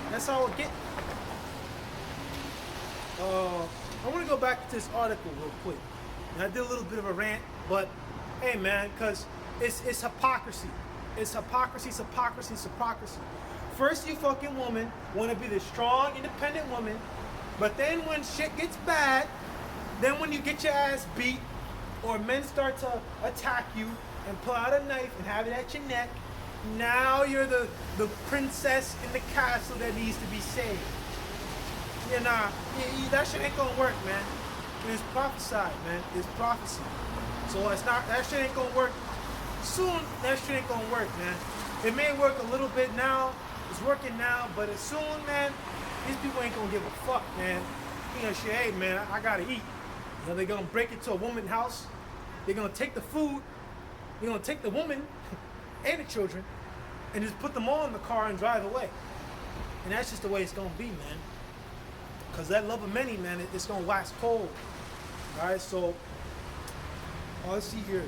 That's how it get. I want to go back to this article real quick. And I did a little bit of a rant, but hey, man, because it's hypocrisy. It's hypocrisy, it's hypocrisy, it's hypocrisy. First, you fucking woman want to be the strong, independent woman, but then when shit gets bad, then when you get your ass beat, or men start to attack you and pull out a knife and have it at your neck, now you're the princess in the castle that needs to be saved. Yeah, nah, that shit ain't gonna work, man. It's prophesied, man. It's prophecy. So it's not, that shit ain't gonna work. Soon, that shit ain't gonna work, man. It may work a little bit now. It's working now, but as soon, man, these people ain't gonna give a fuck, man. You know, shit, hey, man, I gotta eat. You know, they're gonna break into a woman's house. They're gonna take the food. They're gonna take the woman and the children and just put them all in the car and drive away. And that's just the way it's gonna be, man. Because that love of many, man, it's gonna wax cold. All right, so let's see here.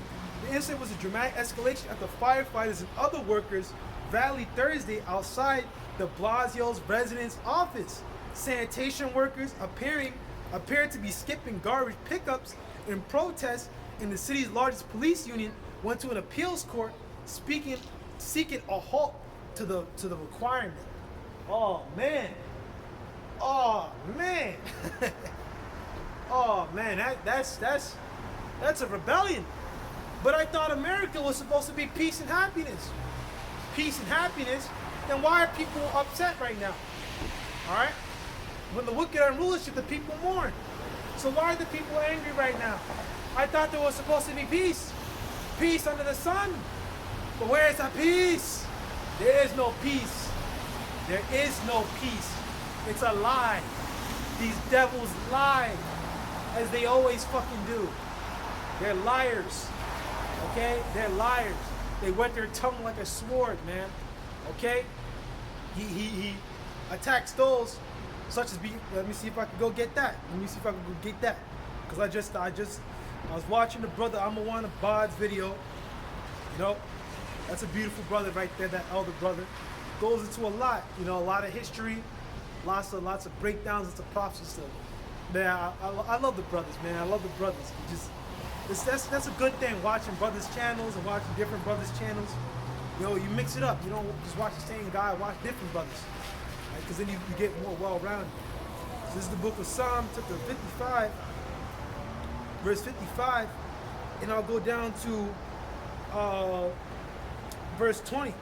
The incident was a dramatic escalation after firefighters and other workers rallied Thursday outside de Blasio's residence office. Sanitation workers appeared to be skipping garbage pickups in protest, and the city's largest police union went to an appeals court seeking a halt to the requirement. Oh man. Oh man. Oh man, that's a rebellion. But I thought America was supposed to be peace and happiness. Peace and happiness. Then why are people upset right now? Alright? When the wicked and rulership, the people mourn. So why are the people angry right now? I thought there was supposed to be peace. Peace under the sun. But where is that peace? There is no peace. There is no peace. It's a lie. These devils lie, as they always fucking do. They're liars. Okay? They're liars. They wet their tongue like a sword, man. Okay? He attacks those such as let me see if I can go get that. Let me see if I can go get that. Cause I was watching the brother Amawana Bod's video. You know, that's a beautiful brother right there, that elder brother. Goes into a lot, you know, a lot of history, lots of breakdowns, lots of prophecy stuff. Man, I love the brothers, man. I love the brothers. That's a good thing, watching brothers' channels and watching different brothers' channels. You know, you mix it up. You don't just watch the same guy, watch different brothers. Because then you get more well-rounded. So this is the book of Psalm, chapter 55, verse 55, and I'll go down to verse 20.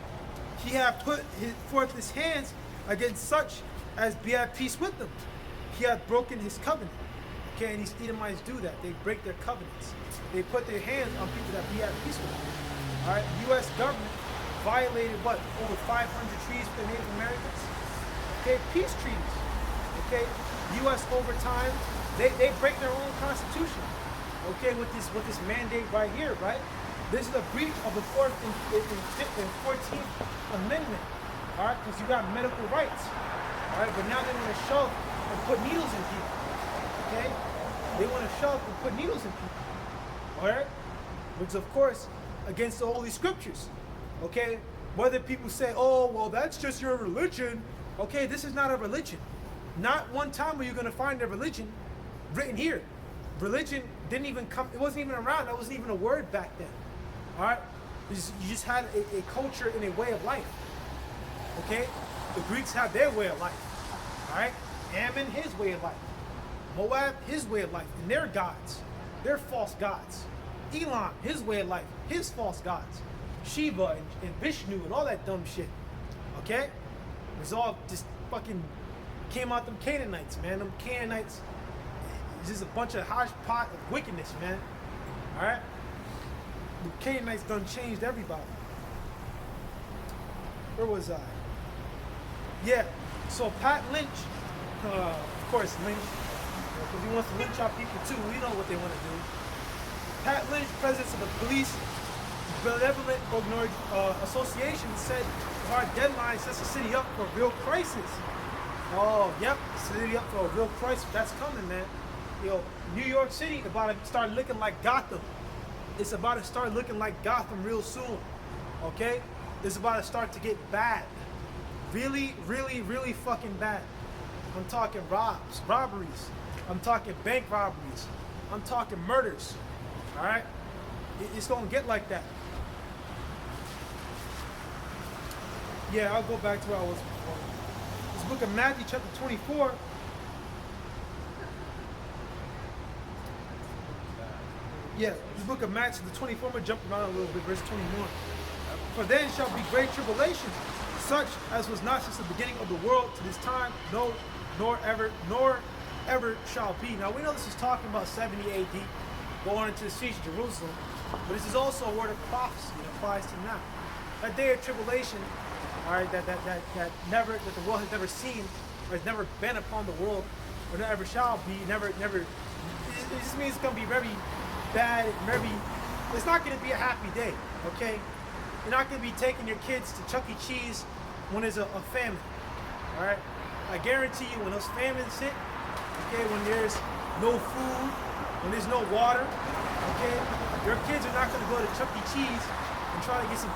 He hath put forth his hands against such as be at peace with them. He hath broken his covenant. Okay, and these Edomites do that. They break their covenants. They put their hands on people that be at peace with them. All right, U.S. government violated what? Over 500 treaties with the Native Americans. Okay, peace treaties. Okay, U.S. over time, they break their own constitution. Okay, with this mandate right here, right? This is a breach of the 4th and 14th Amendment. All right, because you got medical rights. All right, but now they want to shove and put needles in people. Okay, they want to shove and put needles in people. All right, which is of course against the Holy Scriptures. Okay, whether people say, oh, well, that's just your religion. Okay, this is not a religion. Not one time are you going to find a religion written here. Religion didn't even come. It wasn't even around. That wasn't even a word back then. All right, you just had a culture and a way of life. Okay, the Greeks had their way of life. All right, Ammon his way of life, Moab his way of life, and their gods, their false gods. Elon his way of life, his false gods. Shiva and Vishnu and all that dumb shit. Okay, it was all just fucking came out them Canaanites, man. Them Canaanites. It's just a bunch of hodgepodge of wickedness, man. All right? The Canaanites done changed everybody. Where was I? Yeah. So Pat Lynch, of course Lynch, because he wants to lynch our people too. We know what they want to do. Pat Lynch, president of the Police Benevolent Association, said our deadline sets the city up for a real crisis. Oh, yep, city up for a real crisis. That's coming, man. Yo, New York City about to start looking like Gotham. It's about to start looking like Gotham real soon. Okay? It's about to start to get bad. Really, really, really fucking bad. I'm talking robberies. I'm talking bank robberies. I'm talking murders. Alright? It's gonna get like that. Yeah, I'll go back to where I was before. This book of Matthew, chapter 24. Yeah, this book of Matthew, the 24, I'm going to jump around a little bit, verse 21. For then shall be great tribulation, such as was not since the beginning of the world to this time, no, nor ever shall be. Now we know this is talking about 70 AD, going into the siege of Jerusalem, but this is also a word of prophecy that applies to now. That day of tribulation, all right, that the world has never seen, or has never been upon the world, or never shall be, never. It just means it's going to be very bad, it's not going to be a happy day, okay? You're not going to be taking your kids to Chuck E. Cheese when there's a famine, all right? I guarantee you when those famines hit, okay, when there's no food, when there's no water, okay, your kids are not going to go to Chuck E. Cheese and try to get some